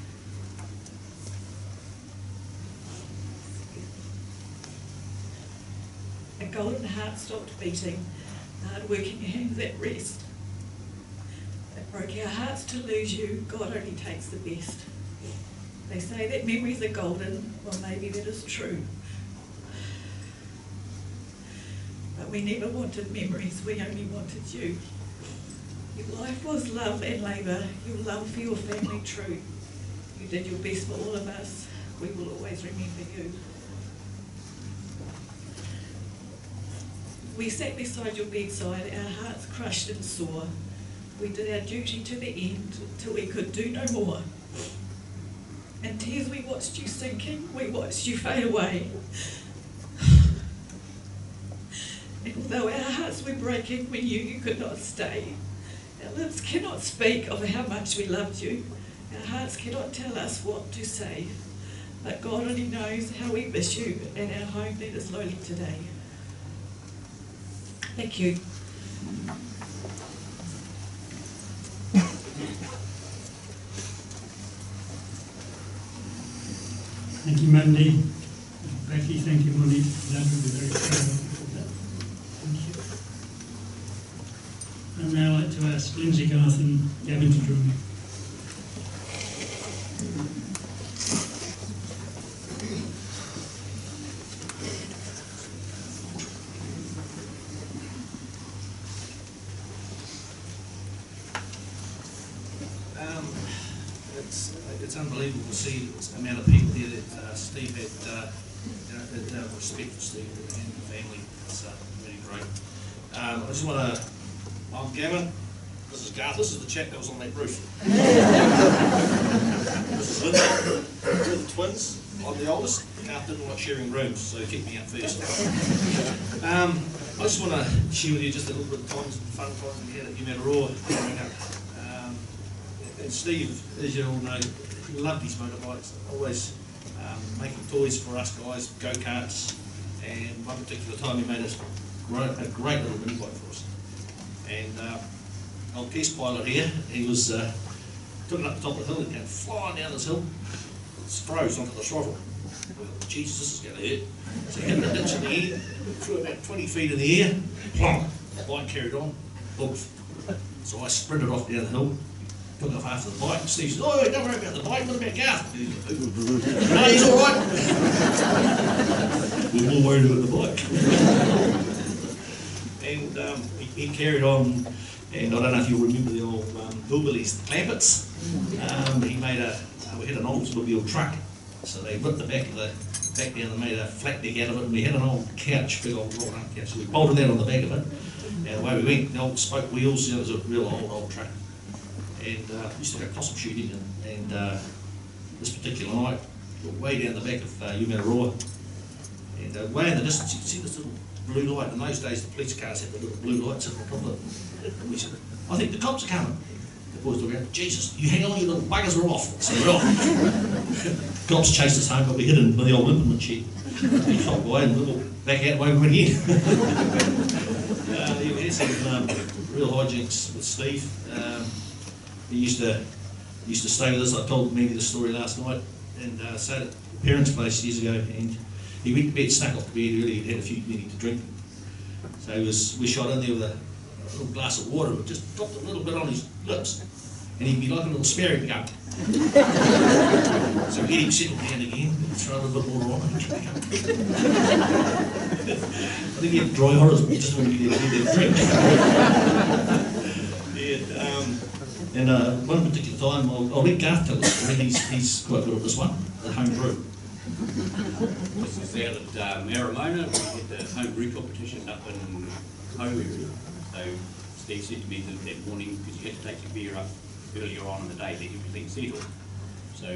A golden heart stopped beating, the hard-working hands at rest. It broke our hearts to lose you, God only takes the best. They say that memories are golden, well maybe that is true. But we never wanted memories, we only wanted you. Your life was love and labour, your love for your family true. You did your best for all of us, we will always remember you. We sat beside your bedside, our hearts crushed and sore. We did our duty to the end, till we could do no more. In tears we watched you sinking, we watched you fade away. Although our hearts were breaking, we knew you could not stay. Our lips cannot speak of how much we loved you. Our hearts cannot tell us what to say. But God only knows how we miss you, and our home led us slowly today. Thank you. Thank you, Mandy. Becky, thank you, Monique. That will be very proud of that. Thank you. And now I'd like to ask Lindsay Garth and Gavin to join me. It's unbelievable to see the amount of people here that Steve had, respect for Steve and the family. It's really great. I just want to, I'm Gavin, this is Garth, this is the chap that was on that roof. This is Lindsay, we're the twins, I'm the oldest. Garth didn't like sharing rooms, so he kicked me out first. I just want to share with you just a little bit of times, fun times we had at Umaroa growing up. And Steve, as you all know, he loved his motorbikes, always making toys for us guys, go-karts, and one particular time he made us a great little mini bike for us. And old guest pilot here, he was took it up the top of the hill and came flying down this hill, froze onto the throttle. We thought, Jesus, this is going to hurt. So he hit the ditch in the air, flew about 20 feet in the air, plonk, the bike carried on, oof. So I sprinted off down the hill, took off after the bike. Steve said, "Oh, don't worry about the bike, what about Garth?" No, he's all right. We're more worried about the bike. And he carried on, and I don't know if you'll remember the old hillbillies, the Clampets. He made we had an Oldsmobile truck, so they ripped the back down and made a flat deck out of it, and we had an old couch, big old wrought up couch, so we bolted that on the back of it, and away we went. The old spoke wheels, it was a real old truck. And we used to go possum shooting, and this particular night, we were way down the back of Umaroa, and way in the distance you could see this little blue light. In those days the police cars had the little blue lights sitting on top of it. And we said, "I think the cops are coming." The boys looked out, "Jesus, you hang on, you little buggers, we're off." So we're off. Cops chased us home, but we hid in the old implement shed. We shot away and we walked back out the way we went in. We had some real hijinks with Steve. He used to stay with us. I told Mandy the story last night, and stayed at the parents' place years ago, and he went to bed, snuck off to bed early, he'd had a few minutes to drink. So we shot in there with a little glass of water, but just dropped a little bit on his lips, and he'd be like a little sparrow going. So we get him settled down again, throw a little bit more on, and keep going. I think he had dry horrors, but he just wanted to get a drink. And one particular time, I'll let Garth tell the story, he's quite good at this one, the home brew. This is out at Maramona. We had the home brew competition up in home area. So Steve said to me that morning, because you had to take your beer up earlier on in the day, let everything settle. So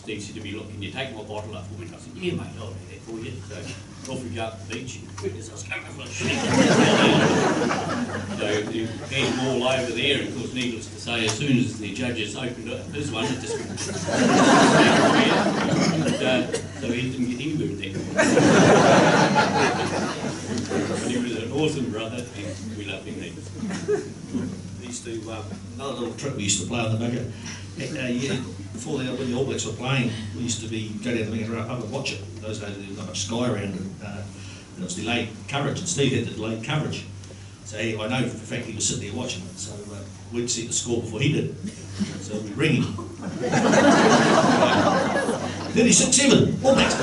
Steve said to me, "Look, can you take my bottle up for me?" And I said, "Yeah, mate, I'll do that for you." So off we go up the beach, and as I was coming for a shit. So you had them all over there, and of course, needless to say, as soon as the judges opened up this one, it just went. So he didn't get anywhere with that. But he was an awesome brother, and we loved him heaps. We used to, another little trick we used to play on the bugger. Before when the All Blacks were playing, we used to go down the Mingara pub and watch it. In those days there was not much sky around, and it was delayed coverage, and Steve had the delayed coverage. So I know for a fact he was sitting there watching it, so we'd see the score before he did. So we'd ring him. 36-7, All Blacks.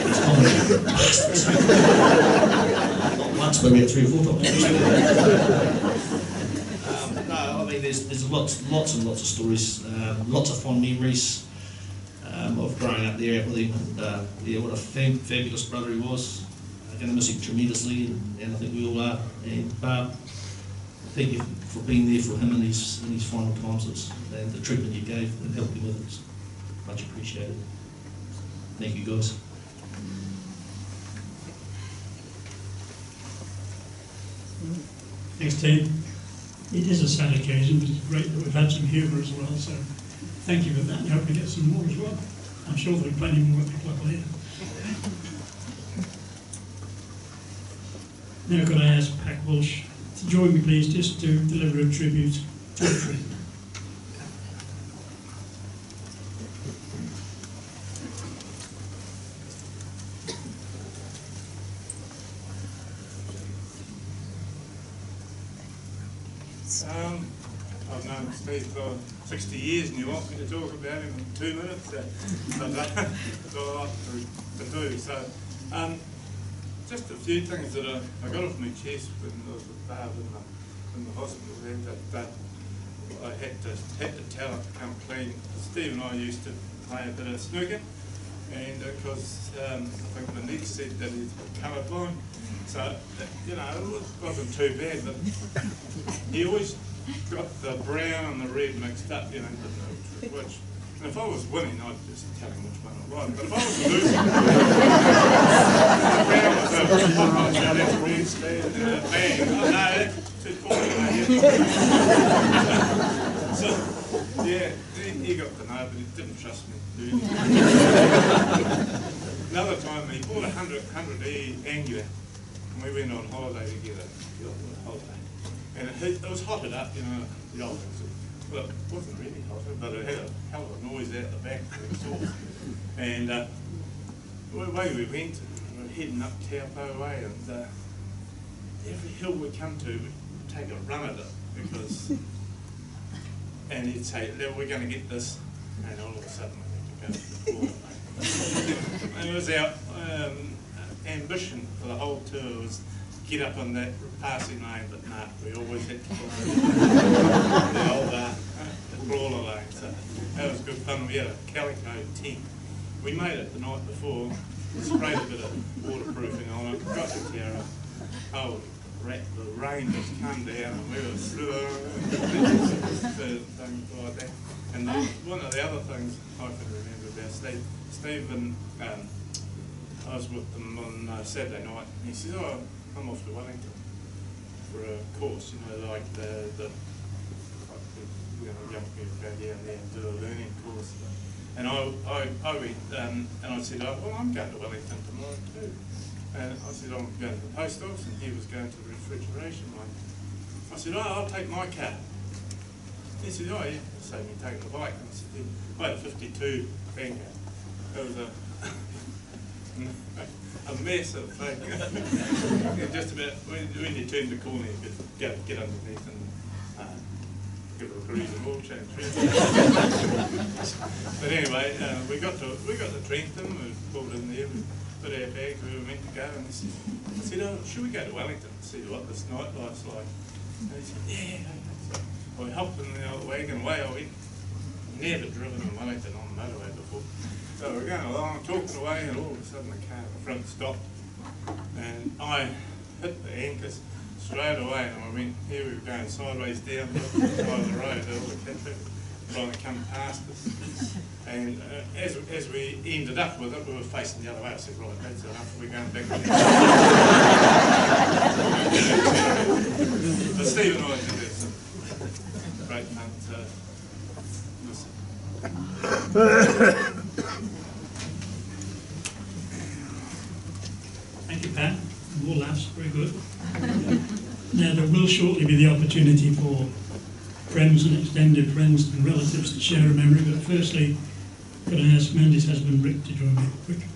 He's commenting, bastards. Not once, but about 3 or 4 times. No, I mean there's lots and lots of stories, lots of fond memories of growing up there with him, and yeah, what a fabulous brother he was. I'm going to miss him tremendously, and I think we all are. And thank you for being there for him in his final times, and the treatment you gave and helped him with. It's much appreciated. Thank you, guys. Thanks, team. It is a sad occasion, but it's great that we've had some humour as well, so thank you for that. I hope we get some more as well. I'm sure there'll be plenty more at the club later. Now could I ask Pac Walsh to join me, please, just to deliver a tribute to a friend. I've known Steve for 60 years and you want me to talk about him in 2 minutes? I've got a lot to do. So, just a few things that I got off my chest when I was with Barb in the hospital there that I had to tell it to come clean. Steve and I used to play a bit of snooker, and because I think the Nick said that he's colourblind, so you know it wasn't too bad, but he always got the brown and the red mixed up, you know, which, and if I was winning, I'd just tell him which one it was, but if I was losing, the brown was a that's red, stand, bang, oh no, that's too poorly, so, yeah, he got to know, but he didn't trust me. Another time, he bought 100E Angular, and we went on holiday together, and it was hotted up, you know, the old things. Well, it wasn't really hotted, but it had a hell of a noise out the back of the exhaust. And the way we went, we were heading up Taupo way, and every hill we come to, we'd take a run at it, because, and he'd say, we're going to get this, and all of a sudden we're going to go to the floor. And it was our ambition for the whole tour was get up on that passing lane, but nah, we always had to follow the old brawler lane. So that was good fun. We had a calico tent. We made it the night before, sprayed a bit of waterproofing on it, got the Tara. Oh, the rain just come down and we were things like that. And one of the other things I can remember about Steve and I was with them on Saturday night, and he said, "Oh, I'm off to Wellington for a course, you know, like the young people go down there and do a learning course." And I went, and I said, "Oh, well, I'm going to Wellington tomorrow too." And I said, "I'm going to the post office," and he was going to the refrigeration one. I said, "Oh, I'll take my car." He said, "Oh, yeah, save me taking the bike." And I said, "Yeah." I had a 52 Vanguard. It was a massive thing. And just about, when you turn the corner, you could get underneath and give it a cruise and oil change. But anyway, we got to Trentham, we pulled in there, we put our bags where we were meant to go, and I said, "Oh, should we go to Wellington and see what this nightlife's like?" And he said, "Yeah." So I hopped in the old wagon, away I went. Never driven in Wellington on the motorway before. So we're going along, talking away, and all of a sudden the car in the front stopped. And I hit the anchors straight away, and I went, here we were going sideways down the side of the road, all the cat people trying to come past us. And as we ended up with it, we were facing the other way. I said, "Right, that's enough, we're going back." But Steve and I did have some great fun, so Thank you, Pat. More laughs, very good. Now, there will shortly be the opportunity for friends and extended friends and relatives to share a memory, but firstly, could I ask Mandy's husband, Rick, to join me quick?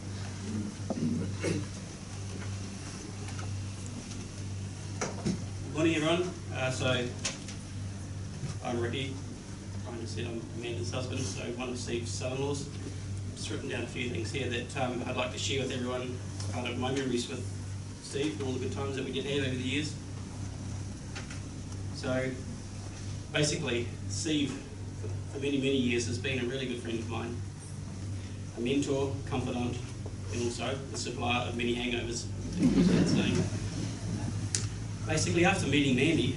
Good morning, everyone. So, I'm Ricky. Trying to say I'm Amanda's husband, so one of Steve's son-in-laws. I've just written down a few things here that I'd like to share with everyone, kind of my memories with Steve and all the good times that we did have over the years. So, basically, Steve, for many, many years, has been a really good friend of mine. A mentor, confidant, and also the supplier of many hangovers. Basically, after meeting Mandy,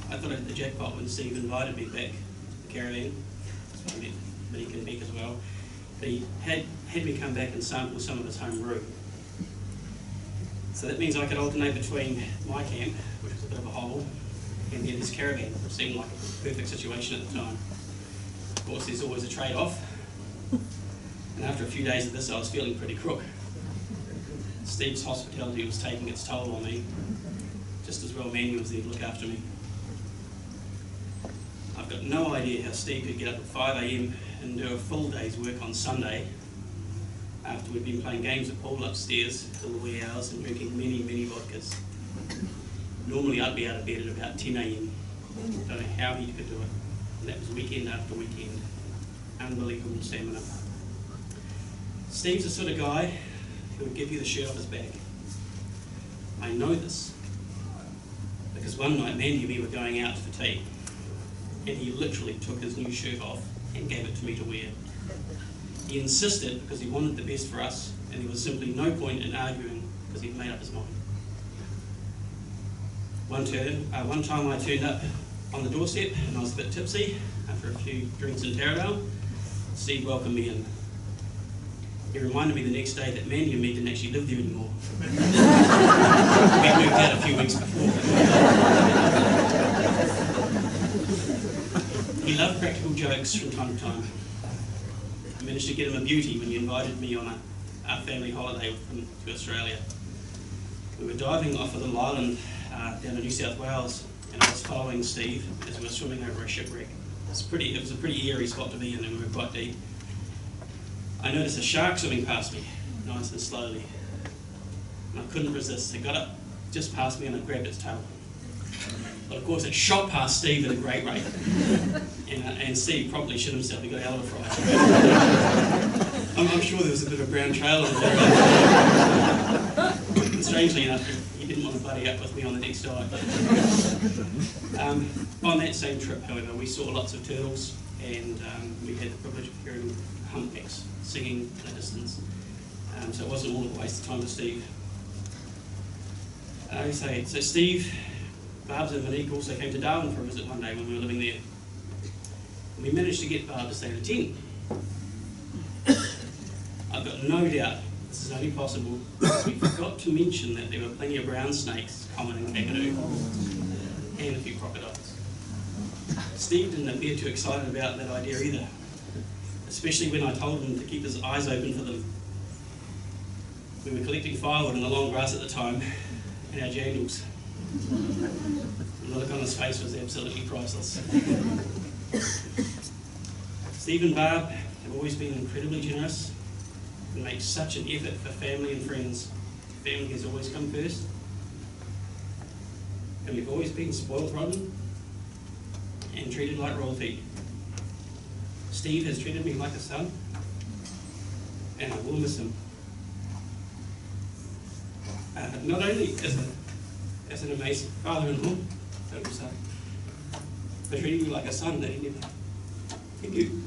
I thought I hit the jackpot when Steve invited me back to the caravan. That's where I met Nick and Nick as well. But he had me come back and sample some of his home brew. So that means I could alternate between my camp which was a bit of a hobble, and then this caravan, which seemed like a perfect situation at the time. Of course, there's always a trade-off, and after a few days of this, I was feeling pretty crook. Steve's hospitality was taking its toll on me, just as well Mandy was there to look after me. I've got no idea how Steve could get up at 5 AM and do a full day's work on Sunday after we'd been playing games of pool upstairs till the wee hours and drinking many, many vodkas. Normally I'd be out of bed at about 10 AM. Don't know how he could do it. And that was weekend after weekend. Unbelievable stamina. Steve's the sort of guy who would give you the shirt off his back. I know this because one night Mandy and me were going out for tea, and he literally took his new shirt off and gave it to me to wear. He insisted because he wanted the best for us, and there was simply no point in arguing because he'd made up his mind. One time I turned up on the doorstep and I was a bit tipsy after a few drinks in Taradale. Steve welcomed me in. He reminded me the next day that Mandy and me didn't actually live there anymore. We moved out a few weeks before. He loved practical jokes from time to time. I managed to get him a beauty when he invited me on a family holiday with him to Australia. We were diving off a little island down in New South Wales, and I was following Steve as we were swimming over a shipwreck. It was a pretty eerie spot to be in, and we were quite deep. I noticed a shark swimming past me, nice and slowly. And I couldn't resist. It got up just past me and I grabbed its tail. But of course it shot past Steve at a great rate. And Steve probably shit himself, he got a hell of a fright. I'm sure there was a bit of a brown trail in there. And strangely enough, he didn't want to buddy up with me on the next dive. On that same trip, however, we saw lots of turtles, and we had the privilege of hearing humpbacks singing in the distance. So it wasn't all a waste of time for Steve. So Steve, Barb's and Monique also came to Darwin for a visit one day when we were living there. And we managed to get Barb to stay in a tent. I've got no doubt this is only possible because we forgot to mention that there were plenty of brown snakes common in Kakadu and a few crocodiles. Steve didn't appear too excited about that idea either, especially when I told him to keep his eyes open for them. We were collecting firewood in the long grass at the time, and our jandals. And the look on his face was absolutely priceless. Steve and Barb have always been incredibly generous and make such an effort for family and friends. Family has always come first. And we've always been spoiled rotten and treated like royalty. Steve has treated me like a son, and I will miss him. Not only as an amazing father-in-law, but treating me like a son that he never. Thank you.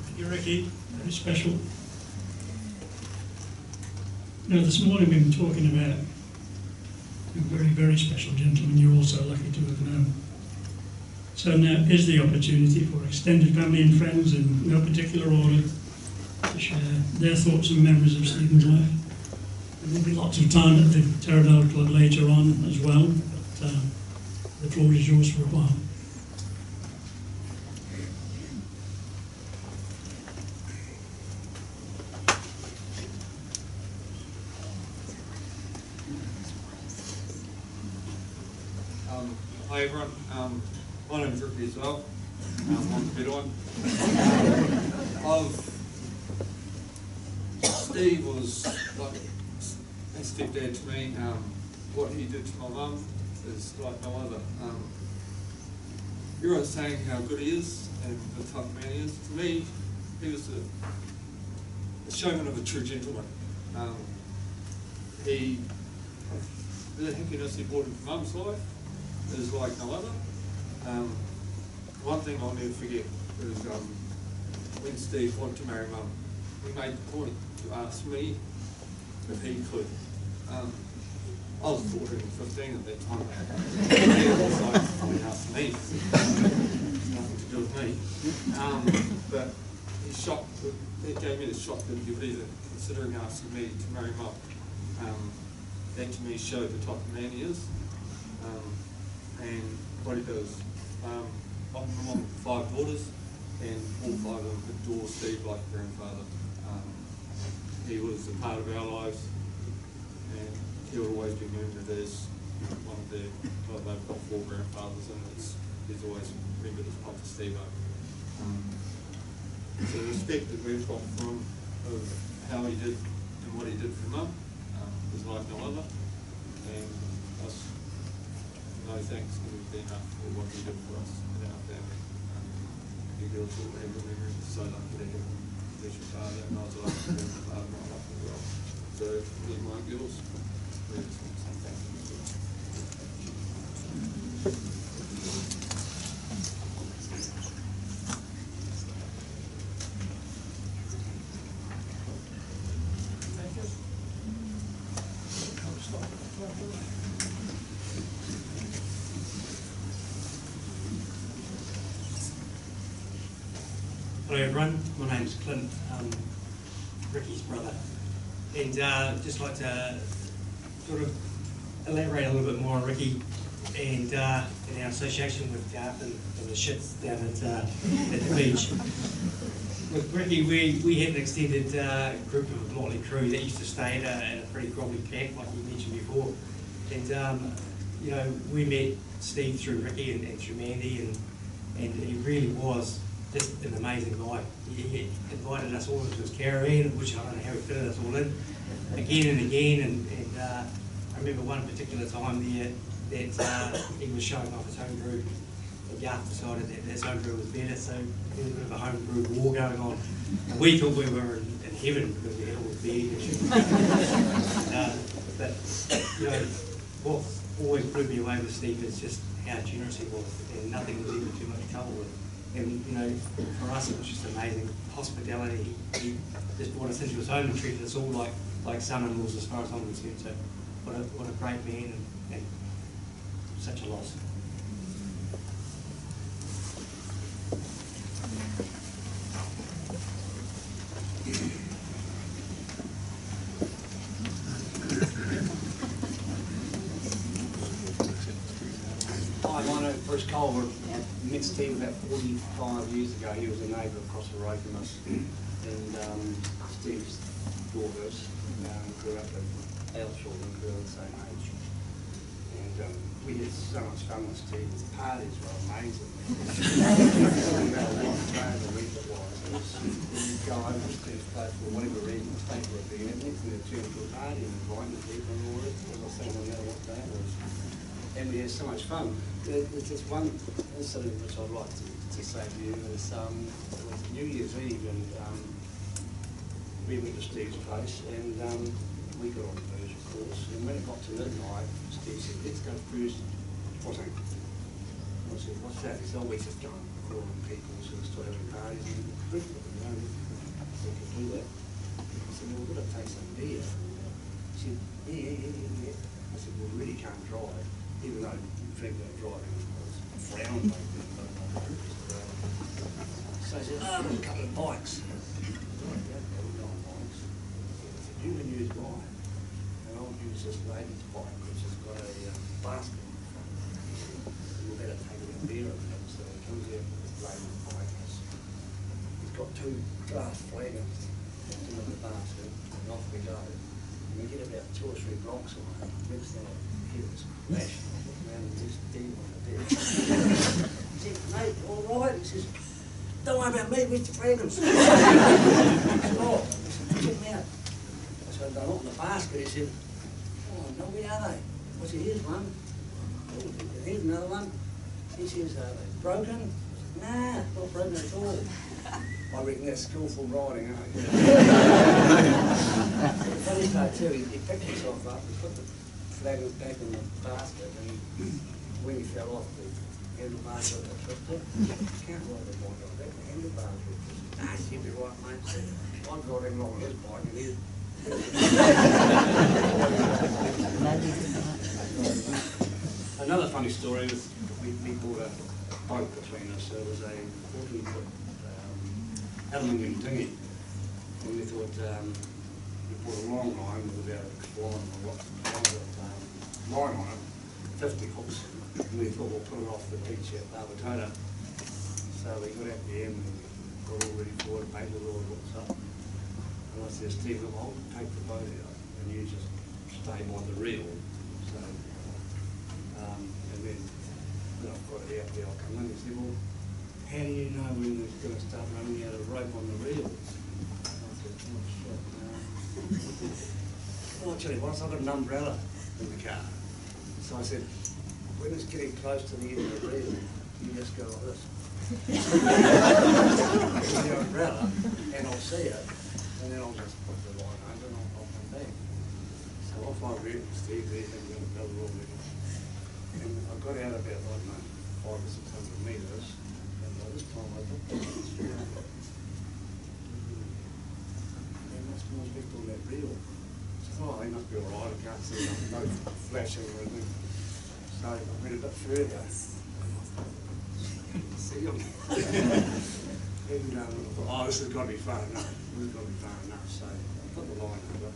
Thank you, Ricky. Very special. Now, this morning we've been talking about a very, very special gentleman you're also lucky to have known. So now is the opportunity for extended family and friends in no particular order to share their thoughts and memories of Stephen's life. There will be lots of time at the Taradale Club later on as well, but the floor is yours for a while. Hi everyone, my name's Ricky as well. I'm the better one. Steve was like a stepdad to me. What he did to my mum is like no other. Everyone's saying how good he is and the tough man he is. To me, he was a showman of a true gentleman. The happiness he brought into mum's life is like no other. One thing I'll never forget is when Steve wanted to marry mum, he made the point to ask me if he could. I was 14 and 15 at that time. He was like, he asked me. Nothing to do with me. But he gave me the shock that he would even considering asking me to marry mum. that to me showed the type of man he is. And what he does. I'm mum of 5 daughters, and all 5 of them adore Steve like a grandfather. He was a part of our lives, and he'll always be remembered as one of the, well, they've got 4 grandfathers, and he's always remembered as Papa Steve-O. So the respect that we've got from of how he did and what he did for Mum is like no other, and us no thanks can be enough for what he did for us and our family. You girls all have good memories, so lucky to have him as your father, and I was lucky to have a father in my life as well. So me and my girls, we just want to say thank you. Hello everyone, my name's Clint, Ricky's brother, and just like to sort of elaborate a little bit more on Ricky and our association with Garth and the shits down at the beach. With Ricky, we had an extended group of motley crew that used to stay at a pretty groggy camp, like you mentioned before, and you know, we met Steve through Ricky and through Mandy, and he really was just an amazing guy. He invited us all into his caravan, which I don't know how he fitted us all in, again and again, and I remember one particular time there that he was showing off his home brew, and Garth decided that his home brew was better, so there was a bit of a home brew war going on. And we thought we were in heaven because we had all the beer and but, you know, what always blew me away with Steve is just how generous he was, and nothing was ever too much trouble with. And you know, for us it was just amazing hospitality. He just brought us into his home and treated us all like son-in-laws as far as I'm concerned. So what a great man, and such a loss. Hi, my name is Bruce Culver. I met Steve about 45 years ago. He was a neighbour across the road from us, and Steve's daughters grew up with our children, grew up the same age. And we had so much fun with Steve. The parties were amazing. Talking about what the week it was. You'd go over to Steve's place for whatever reason, stay for a beer, and then turn to a party and inviting the people and all that. I was saying, no matter what day it was. And we had so much fun. There's just one incident which I'd like to say to you. It was New Year's Eve, and we went to Steve's place, and we got on the booze, of course. And when it got to midnight, Steve said, "Let's go cruise." What's that? I said, "What's that?" He said, "Oh, we just go and call on people, so we start having parties and we could do that." I said, "Well, we've got to take some beer." He said, "Yeah. I said, "Well, we really can't drive." Even though drinking and driving was frowned back then. So I said, "Oh, I've got a couple of bikes." "You can use mine, and I'll use this lady's bike, which has got a basket in front of it. We better take a beer of it." So he comes out with this lady's bike. He's got 2 glass flagons in the basket, and off we go. And we get about 2 or 3 blocks away. Next thing I hear this crash, and I look around and there's Steve on the bed. He said, "Mate, all right?" He says, "Don't worry about me, Mr. Flagons." I said, "Oh," he said, "Check me out." So I opened the basket. He said, "Oh, no, where are they?" I said, "Here's one." "Oh, here's another one." He says, "Are they broken?" I said, "Nah, not broken at all." I reckon that's skillful riding, ain't it? The funny part too, he picked himself up, he put the flagons back in the basket, and when he fell off, the handlebars got twisted. Can't ride the bike like that, the handlebars were twisted. "Ah, you'd be right, mate." So I'm riding along his bike, and he's another funny story was we bought a boat between us. There was a 14-foot aluminium dinghy, and we thought you put a long line without a line on it, 50 hooks, and we thought we'll put it off the beach at Barbatona. So we got out the end and got all ready for it, painted all the hooks up. And I said, Steve, look, I'll take the boat out and you just stay by the reel. So, and then when I've got it out there, I'll come in and he said, well, how do you know when it's going to start running out of rope on the reel? I said, oh shit, no. Well, I'll tell you what, I've got an umbrella in the car. So I said, when it's getting close to the end of the reel, you just go like this. The umbrella, and I'll see it, and then I'll just put the line under and I'll come back. So off I went, Steve there, and went another roll with it. And I got out about, I don't know, 500 or 600 metres, and by this time I got there must be on that reel. So, oh, he must be alright, I can't see nothing, no flashing or anything. So I went a bit further. See him. And I thought, oh, this has got to be far enough. This has got to be far enough. So I put the line over. I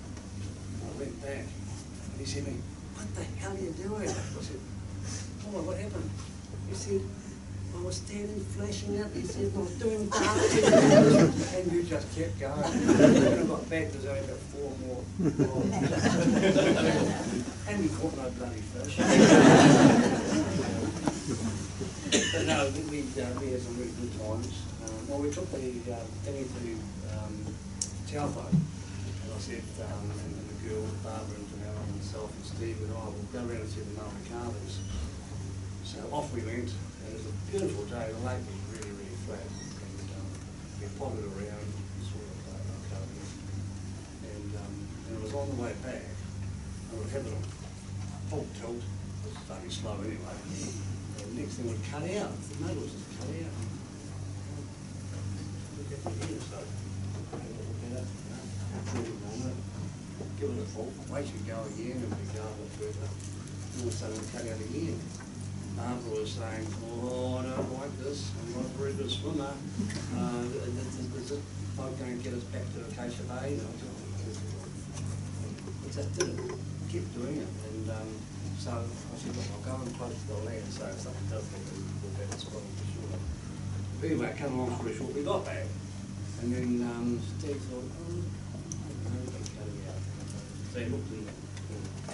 went back. And he said to me, what the hell are you doing? I said, oh, what happened? He said, I was standing flashing out. He said, I was doing darts. And you just kept going. When I got back, there's only about 4 more. And we caught no bloody fish. But no, we had some really good times. Well, we took the thing to Taupo, and I said, and the girl, Barbara and Janelle and myself and Steve and I will go around and see the Maori carvers. So off we went, and it was a beautiful day. The lake was really, really flat, and we potted around, sort of carving, and it was on the way back, and we were having a full tilt. It was starting slow anyway. The next thing would cut out. The motor was just cut out. Look at the ear, so give it a full. Wait till you go again, and we go a bit further. All of a sudden, it cut out again. Barbara was saying, oh, I don't like this. I'm not a very good swimmer. Is it boat going to get us back to Acacia Bay? We just did it. Kept doing it. And so I said, look, I'll go and close to the land, so if something does happen, we'll better spot for sure. But anyway, cut along story short, we got back, and then Steve thought, oh, I don't know, cutting out. So he looked in the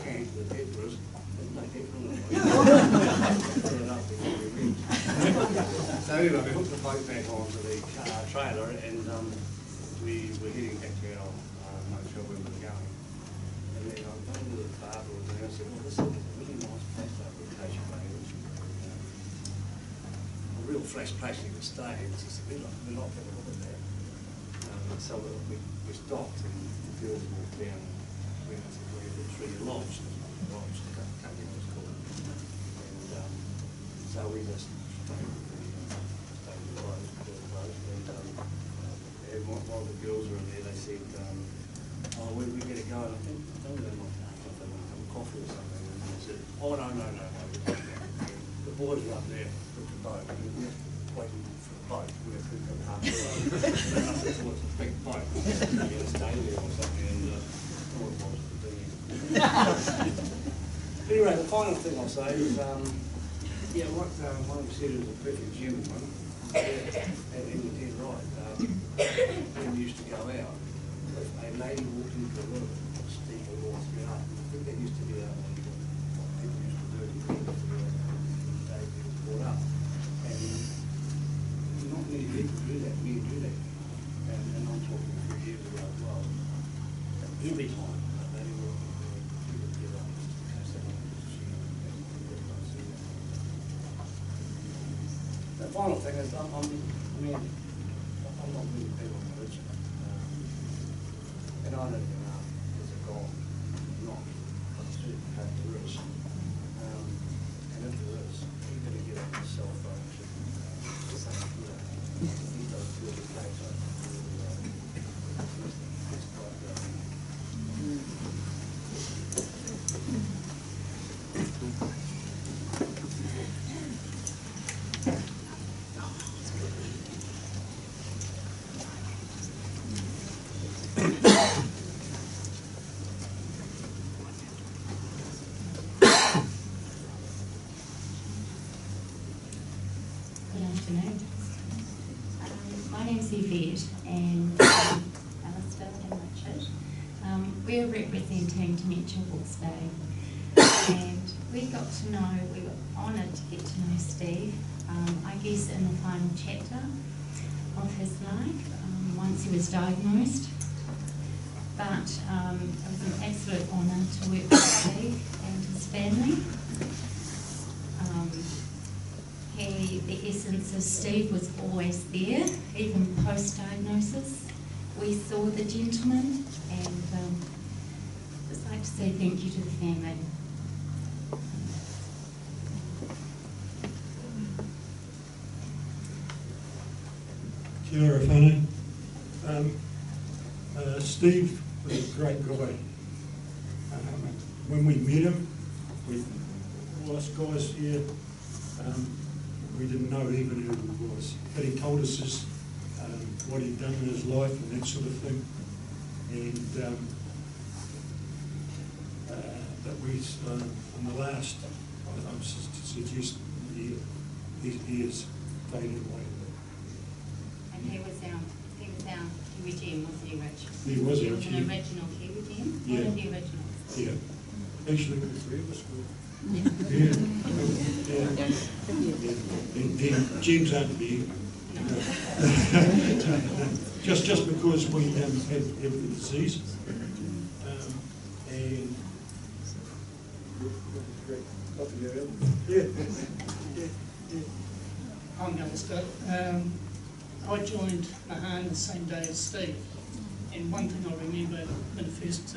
tank with the headers, there's no head on it. Put it up before we went. So anyway, we hooked the boat back onto the trailer, and we were heading back to our motel where we were going. And then I went to the barber and I said, well, this is a really nice place over at Acacia Bay. A real fresh place you could stay. It's just we're not going to look at that. So we stopped and the girls walked down and went to the tree lodge. Lodge, the company was called. And so we just stayed with the boat. And while the girls were in there, they said, oh, we better go. And I think, I don't know if they want to have coffee or something. And they said, oh, no. The boys were up there with the boat. We were waiting for the boat. We were going to go half the road. And I said, well, it's a big boat. We're going to stay there or something. And all it was to do. Anyway, the final thing I'll say is, yeah, what one of you said was a perfect gentleman. And you did right. When we used to go out, if a lady walked into the room, Steve would walk straight up. I think that used to be what people used to do in the day he was brought up. And not many people do that. We do that. And I'm talking a few years ago as well. Every time a lady walked into the room, people would get up just in case they wanted to see her. The final thing is, I'm not really big on religion. And I don't even know if there's a God or not, but I certainly hope there is. And if there is, you're going to get on your cell phone and say, he does feel the case. name's Hewitt, and Alistair and Richard. We're representing Dementia Walks Day, and we were honoured to get to know Steve, I guess in the final chapter of his life, once he was diagnosed. But it was an absolute honour to work with Steve and his family. The essence of Steve was always there, even post-diagnosis. We saw the gentleman, and I'd just like to say thank you to the family. Kia ora whānau. Steve was a great guy. When we met him, all us guys here, we didn't know even who he was. But he told us what he'd done in his life and that sort of thing. And that we, on the last, I suggest he has faded away. And he was our Kiwi Gem, wasn't he, Rich? He was He our was an Kiwi. original Kiwi Gem, Yeah. one of the originals. Yeah. Actually, all three of us were. Yeah. And James aren't here. Just because we have the disease. And I'm Alistair. I joined Mahan the same day as Steve, and one thing I remember when I first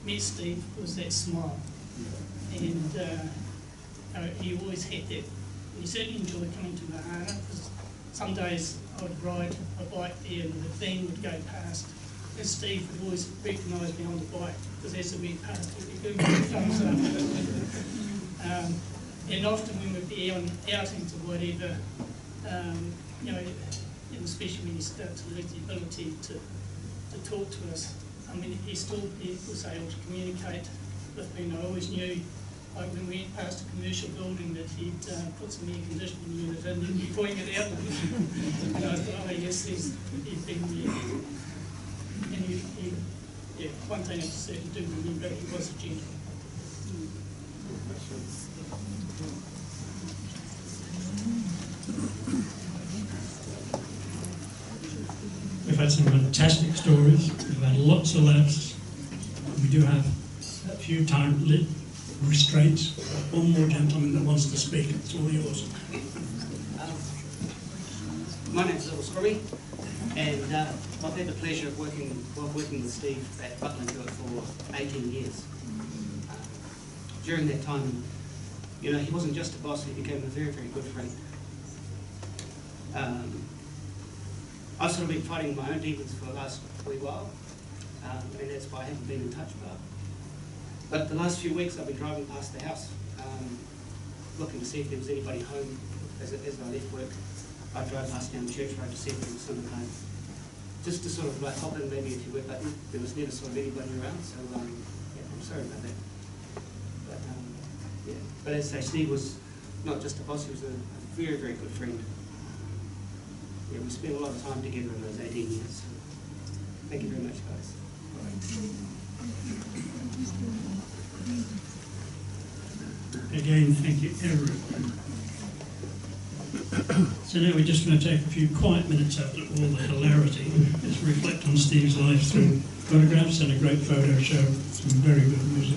met Steve was that smile. And he always had that. He certainly enjoyed coming to Mahana, because some days I would ride a bike there and the van would go past, and Steve would always recognise me on the bike, because as it went past, he'd give me a thumbs up. And often when we'd be on outings or whatever, you know, especially when you start to lose the ability to talk to us, I mean, he was able to communicate with me, and I always knew, like when we went past a commercial building, that he'd put some air conditioning unit in and he'd point it out. And I thought, oh yes, he's been there. And yeah, one thing I certainly do remember, he was a gentleman. We've had some fantastic stories, we've had lots of laughs. We do have a few time restraints. One more gentleman that wants to speak, it's all yours. My name's Little Scrubby, and I've had the pleasure of working with Steve at Butland Hewitt for 18 years. During that time, you know, he wasn't just a boss, he became a very, very good friend. I've sort of been fighting my own demons for the last wee while, and that's why I haven't been in touch about it. But the last few weeks I've been driving past the house, looking to see if there was anybody home as I left work. I drove past down the church road to see if there was someone home. Just to sort of like hop in maybe if you were, but there was never sort of anybody around, so yeah, I'm sorry about that. But yeah, but as I say, Steve was not just a boss, he was a very, very good friend. Yeah, we spent a lot of time together in those 18 years. So thank you very much, guys. Again, thank you, everyone. So now we're just going to take a few quiet minutes after all the hilarity. Let's reflect on Steve's life through photographs and a great photo show, some very good music.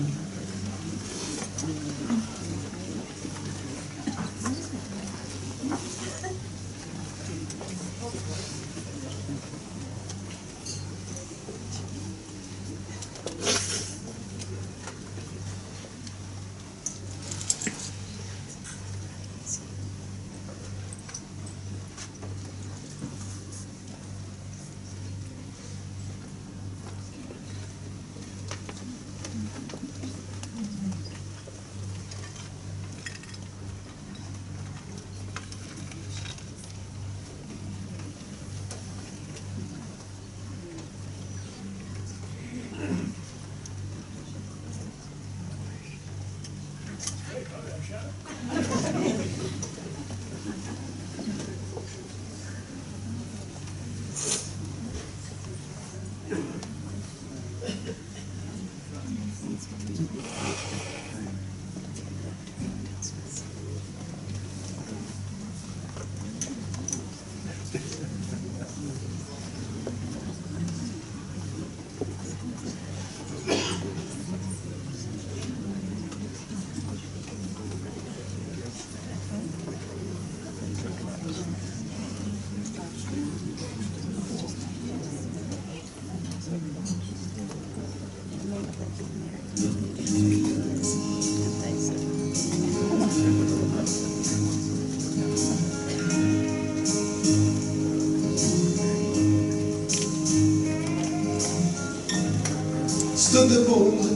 stood there boldly,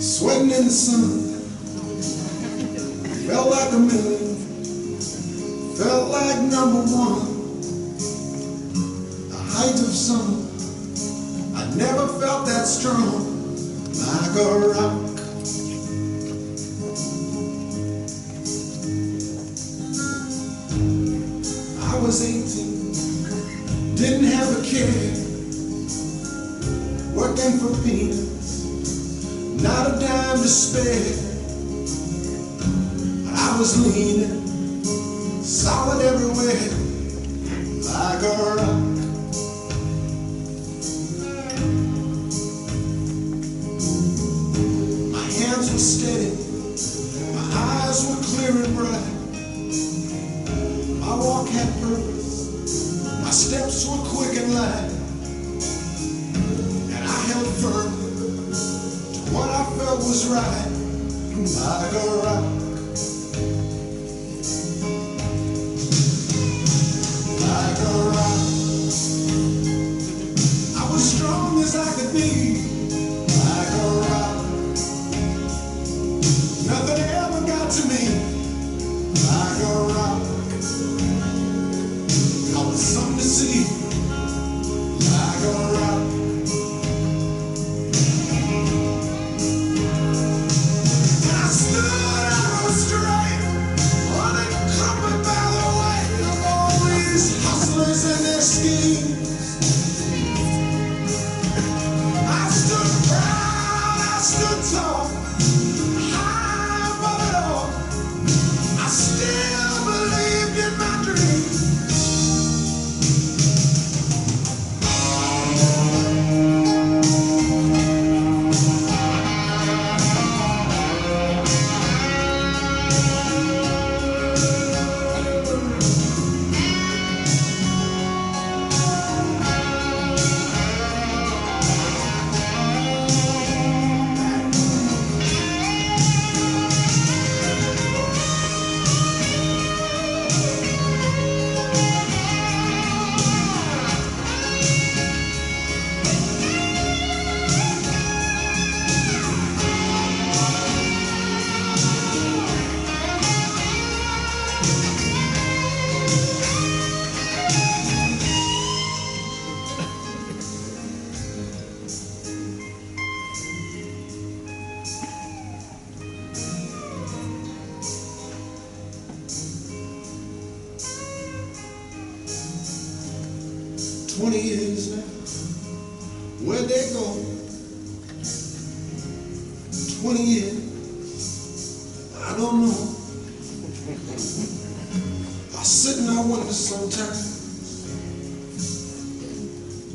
sweating in the sun. Felt like a million, felt like number one. The height of summer, I never felt that strong. Like a rock. I was 18, didn't have a care, working for peanuts, not a dime to spare. I was leaning, solid everywhere, like a rock. My hands were steady, my eyes were clear and bright. My walk had purpose, my steps were quick and light. And I held firmly to what I felt was right, like a rock. Like a rock. I was strong as I could be, like a rock. Nothing ever got to me, like a rock. I was something to see, like a rock. And I stood arrow straight, unencumbered by the weight of all these hustlers and their schemes. I stood proud, I stood tall, high above it all. I still believed in my dreams. 20 years now, where'd they go? 20 years, I don't know. I sit and I wonder sometimes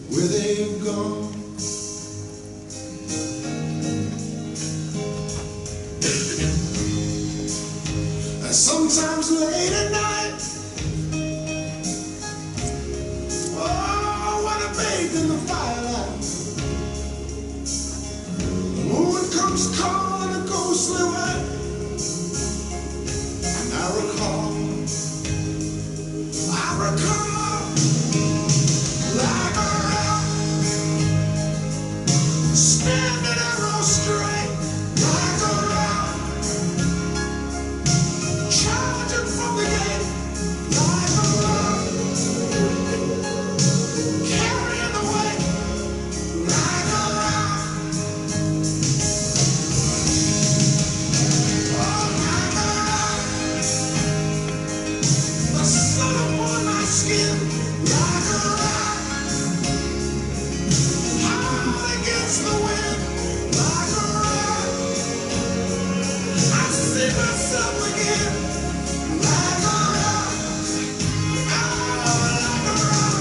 where they've gone. And sometimes late at night, oh, when I bathe in the firelight, the moon comes calling a ghostly way, and I recall, like a rock, standing arrow straight, like a rock, charging from the gate, like a rock, carrying the weight, like a rock, oh, like a rock, the sun upon my skin, like a rock, hard against the wind, like a rock, I see myself again, like a rock, oh, like a rock.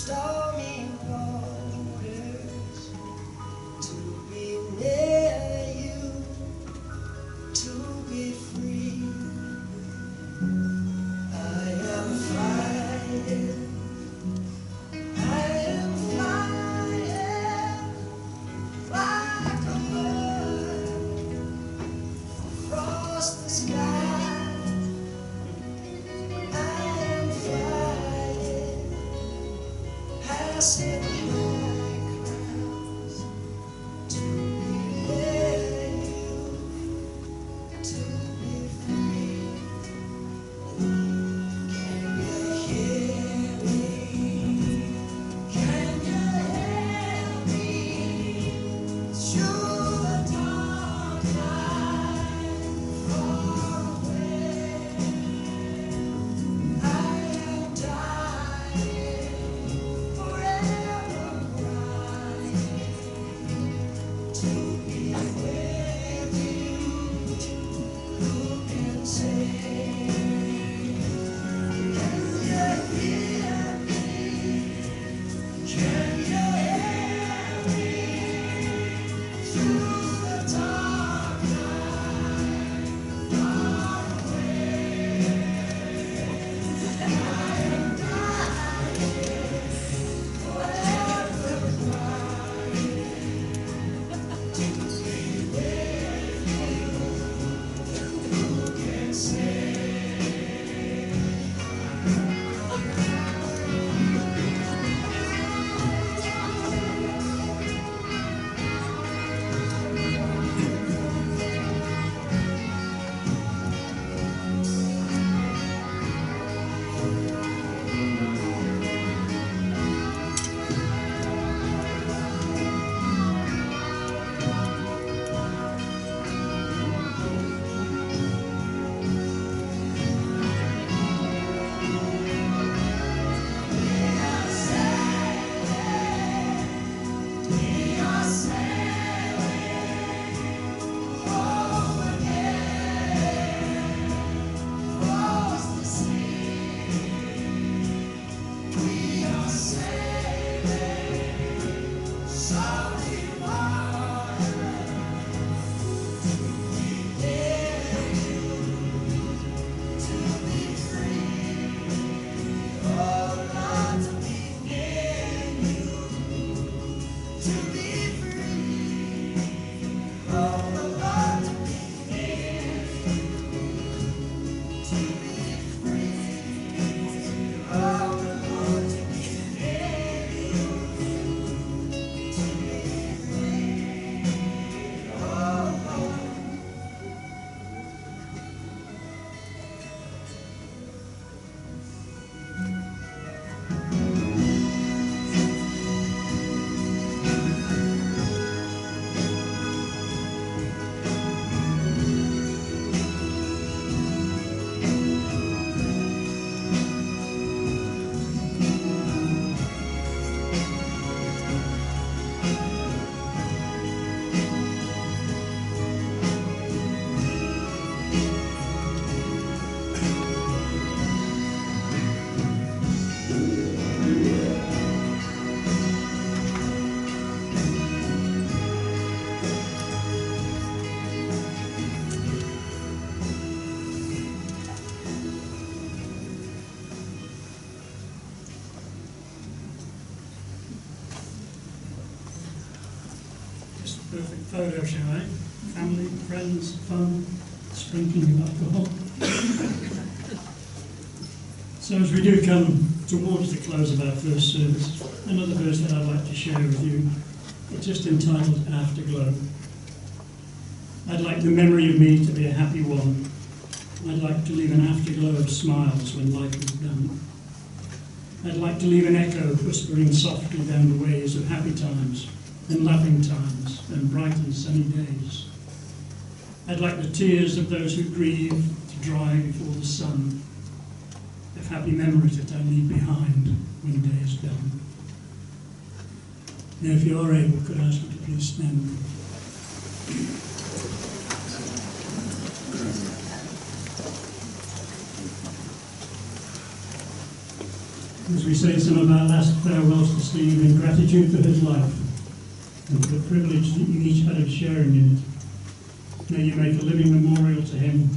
stormy waters, to be near you, to be free. I am flying, I am flying like a bird across the sky. I am flying, passing high clouds, to be near you, to be free. Can you hear me? Can you hear me? Through the dark night, far away. I am dying, forever crying, to be with you. Who can say? Can you hear me? Can you hear me? Through the dark night, far away. I am dying, forever crying, to be with you. Who can say? We are sailing home again, across the sea. We are sailing salty water, to be near you, to be free. Oh Lord, to be near you, to be free. Oh Lord, to be near you, to be free. Oh Lord, to be near you, to be free. Oh Lord. Just a perfect photo show, eh? Family, friends, fun, drinking of alcohol. So as we do come towards the close of our first service, another verse that I'd like to share with you, it's just entitled Afterglow. I'd like the memory of me to be a happy one. I'd like to leave an afterglow of smiles when life is done. I'd like to leave an echo whispering softly down the ways of happy times and laughing times and bright and sunny days. I'd like the tears of those who grieve to dry before the sun, of happy memories that I leave behind when day is done. Now, if you are able, could I ask you to please stand? As we say some of our last farewells to Steve in gratitude for his life and for the privilege that you each had of sharing in it, may you make a living memorial to him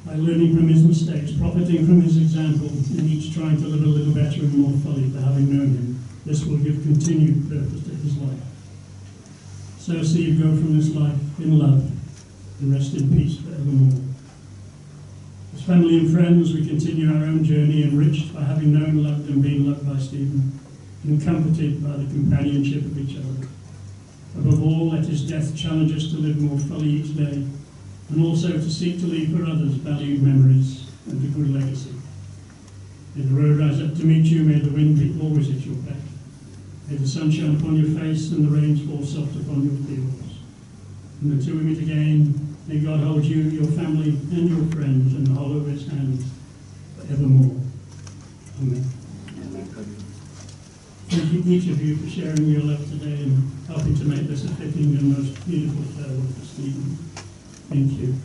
by learning from his mistakes, profiting from his example, and each trying to live a little better and more fully for having known him. This will give continued purpose to his life. So Steve, go from this life in love and rest in peace forevermore. As family and friends, we continue our own journey enriched by having known, loved and been loved by Stephen, and comforted by the companionship of each other. Above all, let his death challenge us to live more fully each day, and also to seek to leave for others valued memories and a good legacy. May the road rise up to meet you, may the wind be always at your back. May the sun shine upon your face and the rains fall soft upon your fields. And until we meet again, may God hold you, your family, and your friends in the hollow of his hand forevermore. Amen. Thank you, each of you, for sharing your love today and helping to make this a fitting and most beautiful farewell for Stephen. Thank you.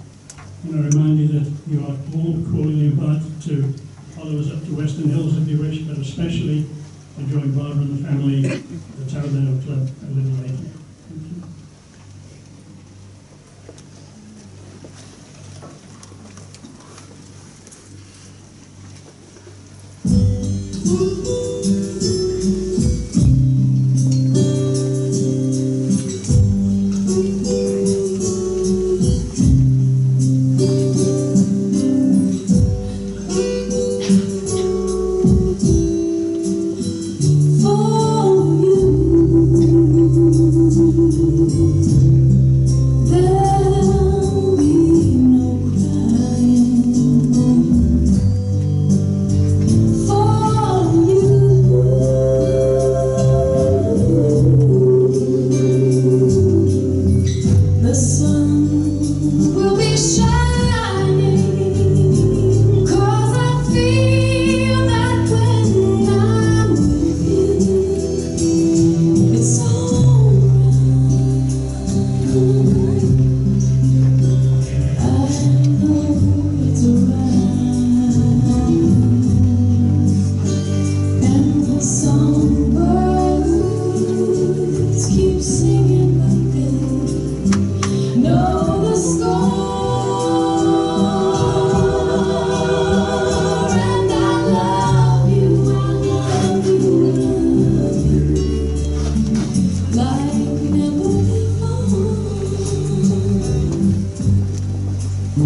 And I remind you that you are all cordially invited to follow us up to Western Hills if you wish, but especially to join Barbara and the family at the Taradale Club a little later.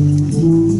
Thank you.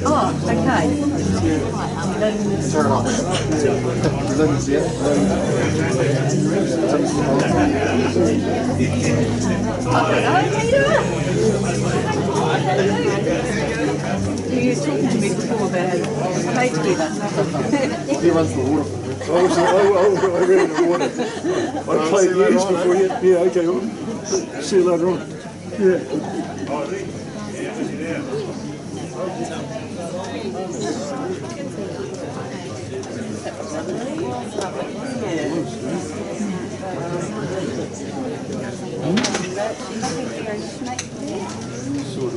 Oh, okay. Turn it off. Lynn's, yeah. You were talking to me before about how you play together. He runs the water. I ran in the water. I played years before you. Yeah, okay. See you later on. Yeah. Sort of.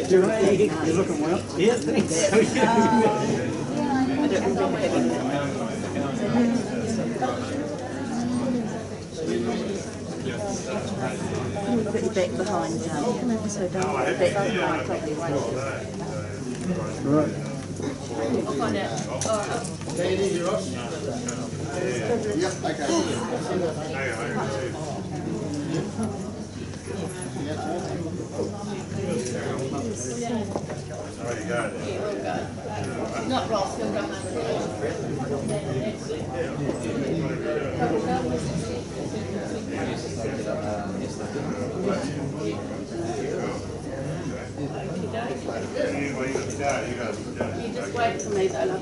You're looking well. Yeah, thanks. Put your back behind, so don't put your back behind properly. Right. I'll find out. Not Ross, he'll go home. You just wait for me though.